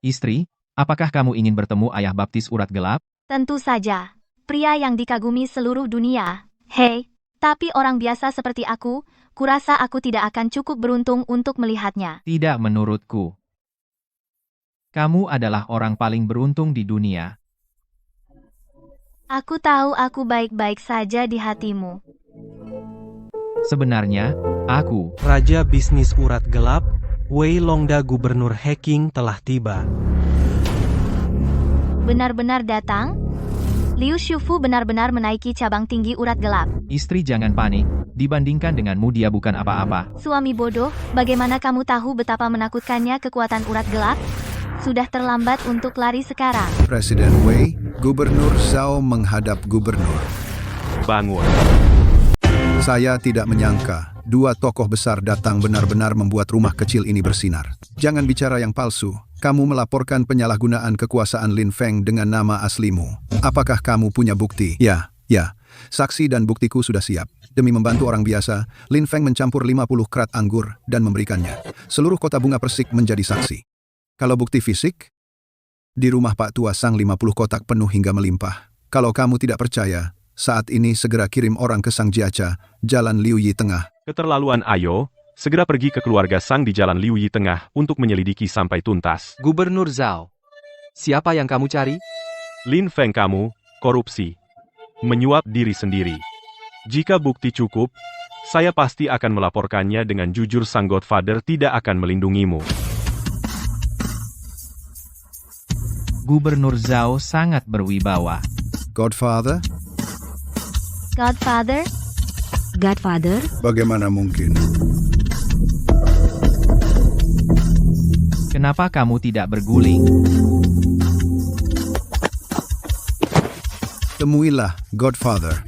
Istri, apakah kamu ingin bertemu ayah baptis urat gelap? Tentu saja. Pria yang dikagumi seluruh dunia. Hei, tapi orang biasa seperti aku, kurasa aku tidak akan cukup beruntung untuk melihatnya. Tidak menurutku. Kamu adalah orang paling beruntung di dunia. Aku tahu aku baik-baik saja di hatimu. Sebenarnya, aku, Raja Bisnis Urat Gelap, Wei Longda Gubernur Hacking telah tiba. Benar-benar datang? Liu Shufu benar-benar menaiki cabang tinggi urat gelap. istri jangan panik, dibandingkan denganmu dia bukan apa-apa. Suami bodoh, bagaimana kamu tahu betapa menakutkannya kekuatan urat gelap? Sudah terlambat untuk lari sekarang. Presiden Wei, Gubernur Zhao menghadap Gubernur. Bangun. Saya tidak menyangka, dua tokoh besar datang benar-benar membuat rumah kecil ini bersinar. Jangan bicara yang palsu. Kamu melaporkan penyalahgunaan kekuasaan Lin Feng dengan nama aslimu. Apakah kamu punya bukti? Ya. Saksi dan buktiku sudah siap. Demi membantu orang biasa, Lin Feng mencampur 50 krat anggur dan memberikannya. Seluruh kota bunga Persik menjadi saksi. Kalau bukti fisik, di rumah Pak Tua Sang 50 kotak penuh hingga melimpah. Kalau kamu tidak percaya, saat ini segera kirim orang ke Sang Jiaca, Jalan Liu Yi Tengah. Keterlaluan ayo, segera pergi ke keluarga Sang di Jalan Liu Yi Tengah untuk menyelidiki sampai tuntas. Gubernur Zhao, siapa yang kamu cari? Lin Feng kamu, korupsi. Menyuap diri sendiri. Jika bukti cukup, saya pasti akan melaporkannya dengan jujur. Sang Godfather tidak akan melindungimu. Gubernur Zhao sangat berwibawa. Godfather? Godfather? Godfather? Bagaimana mungkin? Kenapa kamu tidak berguling? Temuilah Godfather.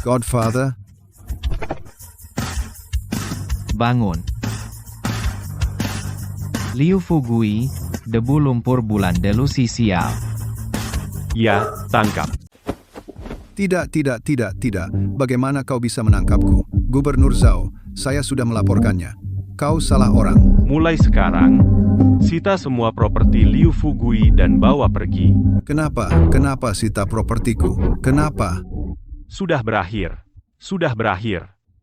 Godfather? Bangun. Liu Fugui, debu lumpur bulan delusi sial. Ya, tangkap. Tidak. Bagaimana kau bisa menangkapku? Gubernur Zhao, saya sudah melaporkannya. Kau salah orang. Mulai sekarang, sita semua properti Liu Fugui dan bawa pergi. Kenapa sita propertiku? Kenapa? Sudah berakhir.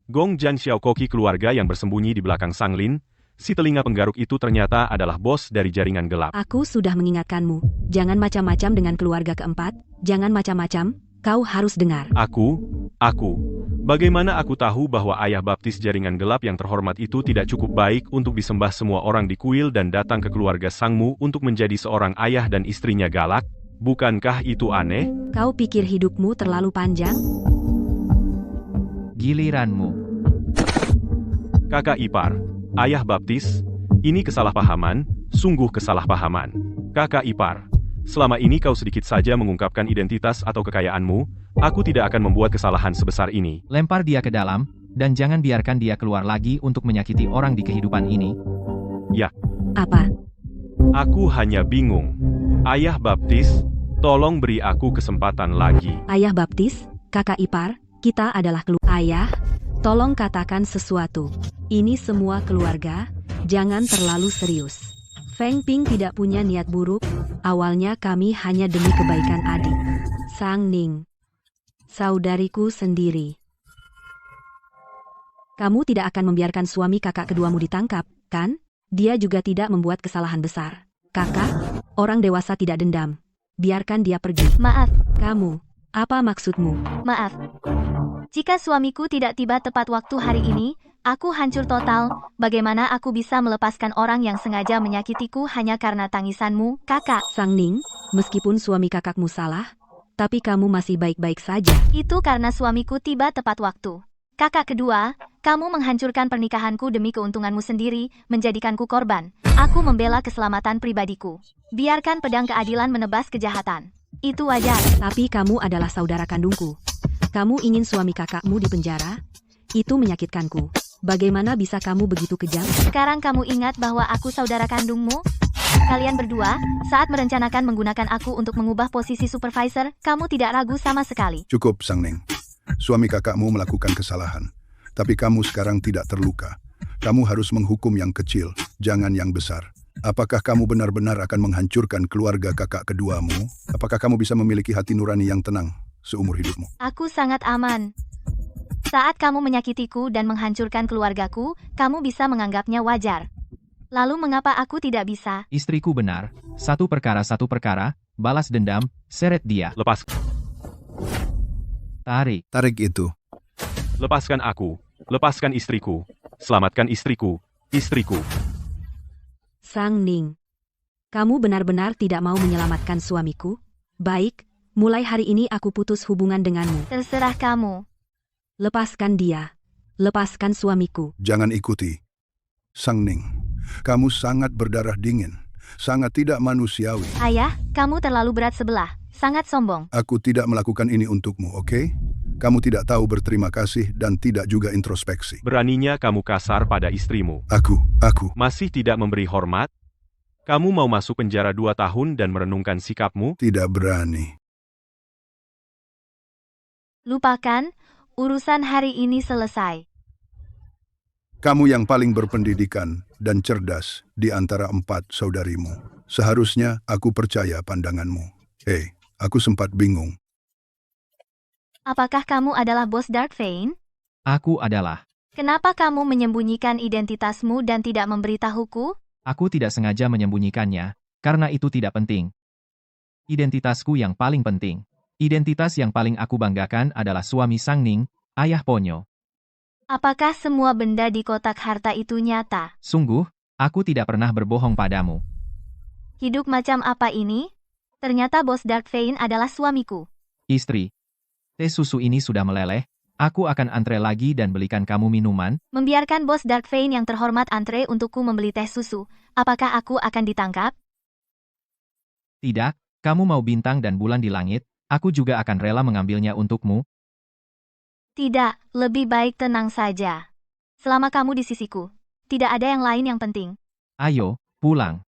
Gong Jan Xiaokoki, keluarga yang bersembunyi di belakang Sang Lin, si telinga penggaruk itu ternyata adalah bos dari jaringan gelap. Aku sudah mengingatkanmu. Jangan macam-macam dengan keluarga keempat. Jangan macam-macam. Kau harus dengar. Aku. Bagaimana aku tahu bahwa ayah baptis jaringan gelap yang terhormat itu tidak cukup baik untuk disembah semua orang di kuil dan datang ke keluarga Sangmu untuk menjadi seorang ayah dan istrinya galak? Bukankah itu aneh? Kau pikir hidupmu terlalu panjang? Giliranmu. Kakak ipar, ayah baptis, ini kesalahpahaman, sungguh kesalahpahaman. Kakak ipar, selama ini kau sedikit saja mengungkapkan identitas atau kekayaanmu, aku tidak akan membuat kesalahan sebesar ini. Lempar dia ke dalam, dan jangan biarkan dia keluar lagi untuk menyakiti orang di kehidupan ini. Ya. Apa? Aku hanya bingung. Ayah baptis, tolong beri aku kesempatan lagi. Ayah baptis, kakak ipar, kita adalah Ayah, tolong katakan sesuatu. Ini semua keluarga, jangan terlalu serius. Feng Ping tidak punya niat buruk, awalnya kami hanya demi kebaikan adik. Sang Ning, saudariku sendiri. Kamu tidak akan membiarkan suami kakak keduamu ditangkap, kan? Dia juga tidak membuat kesalahan besar. Kakak, orang dewasa tidak dendam. Biarkan dia pergi. Maaf. Kamu, apa maksudmu? Maaf. Jika suamiku tidak tiba tepat waktu hari ini, aku hancur total. Bagaimana aku bisa melepaskan orang yang sengaja menyakitiku hanya karena tangisanmu, kakak? Sang Ning, meskipun suami kakakmu salah, tapi kamu masih baik-baik saja. Itu karena suamiku tiba tepat waktu. Kakak kedua, Kamu menghancurkan pernikahanku demi keuntunganmu sendiri, menjadikanku korban. Aku membela keselamatan pribadiku. Biarkan pedang keadilan menebas kejahatan. Itu wajar. Tapi kamu adalah saudara kandungku. Kamu ingin suami kakakmu di penjara? Itu menyakitkanku. Bagaimana bisa kamu begitu kejam? Sekarang kamu ingat bahwa aku saudara kandungmu? Kalian berdua, saat merencanakan menggunakan aku untuk mengubah posisi supervisor, kamu tidak ragu sama sekali. Cukup, Sang Ning. Suami kakakmu melakukan kesalahan. Tapi kamu sekarang tidak terluka. Kamu harus menghukum yang kecil, jangan yang besar. Apakah kamu benar-benar akan menghancurkan keluarga kakak keduamu? Apakah kamu bisa memiliki hati nurani yang tenang seumur hidupmu? Aku sangat aman. Saat kamu menyakitiku dan menghancurkan keluargaku, kamu bisa menganggapnya wajar. Lalu mengapa aku tidak bisa? Istriku benar. Satu perkara, balas dendam, seret dia. Lepas. Tarik. Tarik itu. Lepaskan aku. Lepaskan istriku. Selamatkan istriku. Istriku. Sang Ning, kamu benar-benar tidak mau menyelamatkan suamiku? Baik, mulai hari ini aku putus hubungan denganmu. Terserah kamu. Lepaskan dia. Lepaskan suamiku. Jangan ikuti. Sang Ning, kamu sangat berdarah dingin. Sangat tidak manusiawi. Ayah, kamu terlalu berat sebelah. Sangat sombong. Aku tidak melakukan ini untukmu, oke? Kamu tidak tahu berterima kasih dan tidak juga introspeksi. Beraninya kamu kasar pada istrimu. Aku. Masih tidak memberi hormat? Kamu mau masuk penjara 2 tahun dan merenungkan sikapmu? Tidak berani. Lupakan, urusan hari ini selesai. Kamu yang paling berpendidikan dan cerdas di antara 4 saudarimu. Seharusnya aku percaya pandanganmu. Aku sempat bingung. Apakah kamu adalah bos Dark Fane? Aku adalah. Kenapa kamu menyembunyikan identitasmu dan tidak memberitahuku? Aku tidak sengaja menyembunyikannya, karena itu tidak penting. Identitasku yang paling penting. Identitas yang paling aku banggakan adalah suami Sang Ning, ayah Ponyo. Apakah semua benda di kotak harta itu nyata? Sungguh, aku tidak pernah berbohong padamu. Hidup macam apa ini? Ternyata bos Dark Fane adalah suamiku. Istri, teh susu ini sudah meleleh, aku akan antre lagi dan belikan kamu minuman. Membiarkan bos Dark Fane yang terhormat antre untukku membeli teh susu, apakah aku akan ditangkap? Tidak, kamu mau bintang dan bulan di langit, aku juga akan rela mengambilnya untukmu. Tidak, lebih baik tenang saja. Selama kamu di sisiku, tidak ada yang lain yang penting. Ayo, pulang.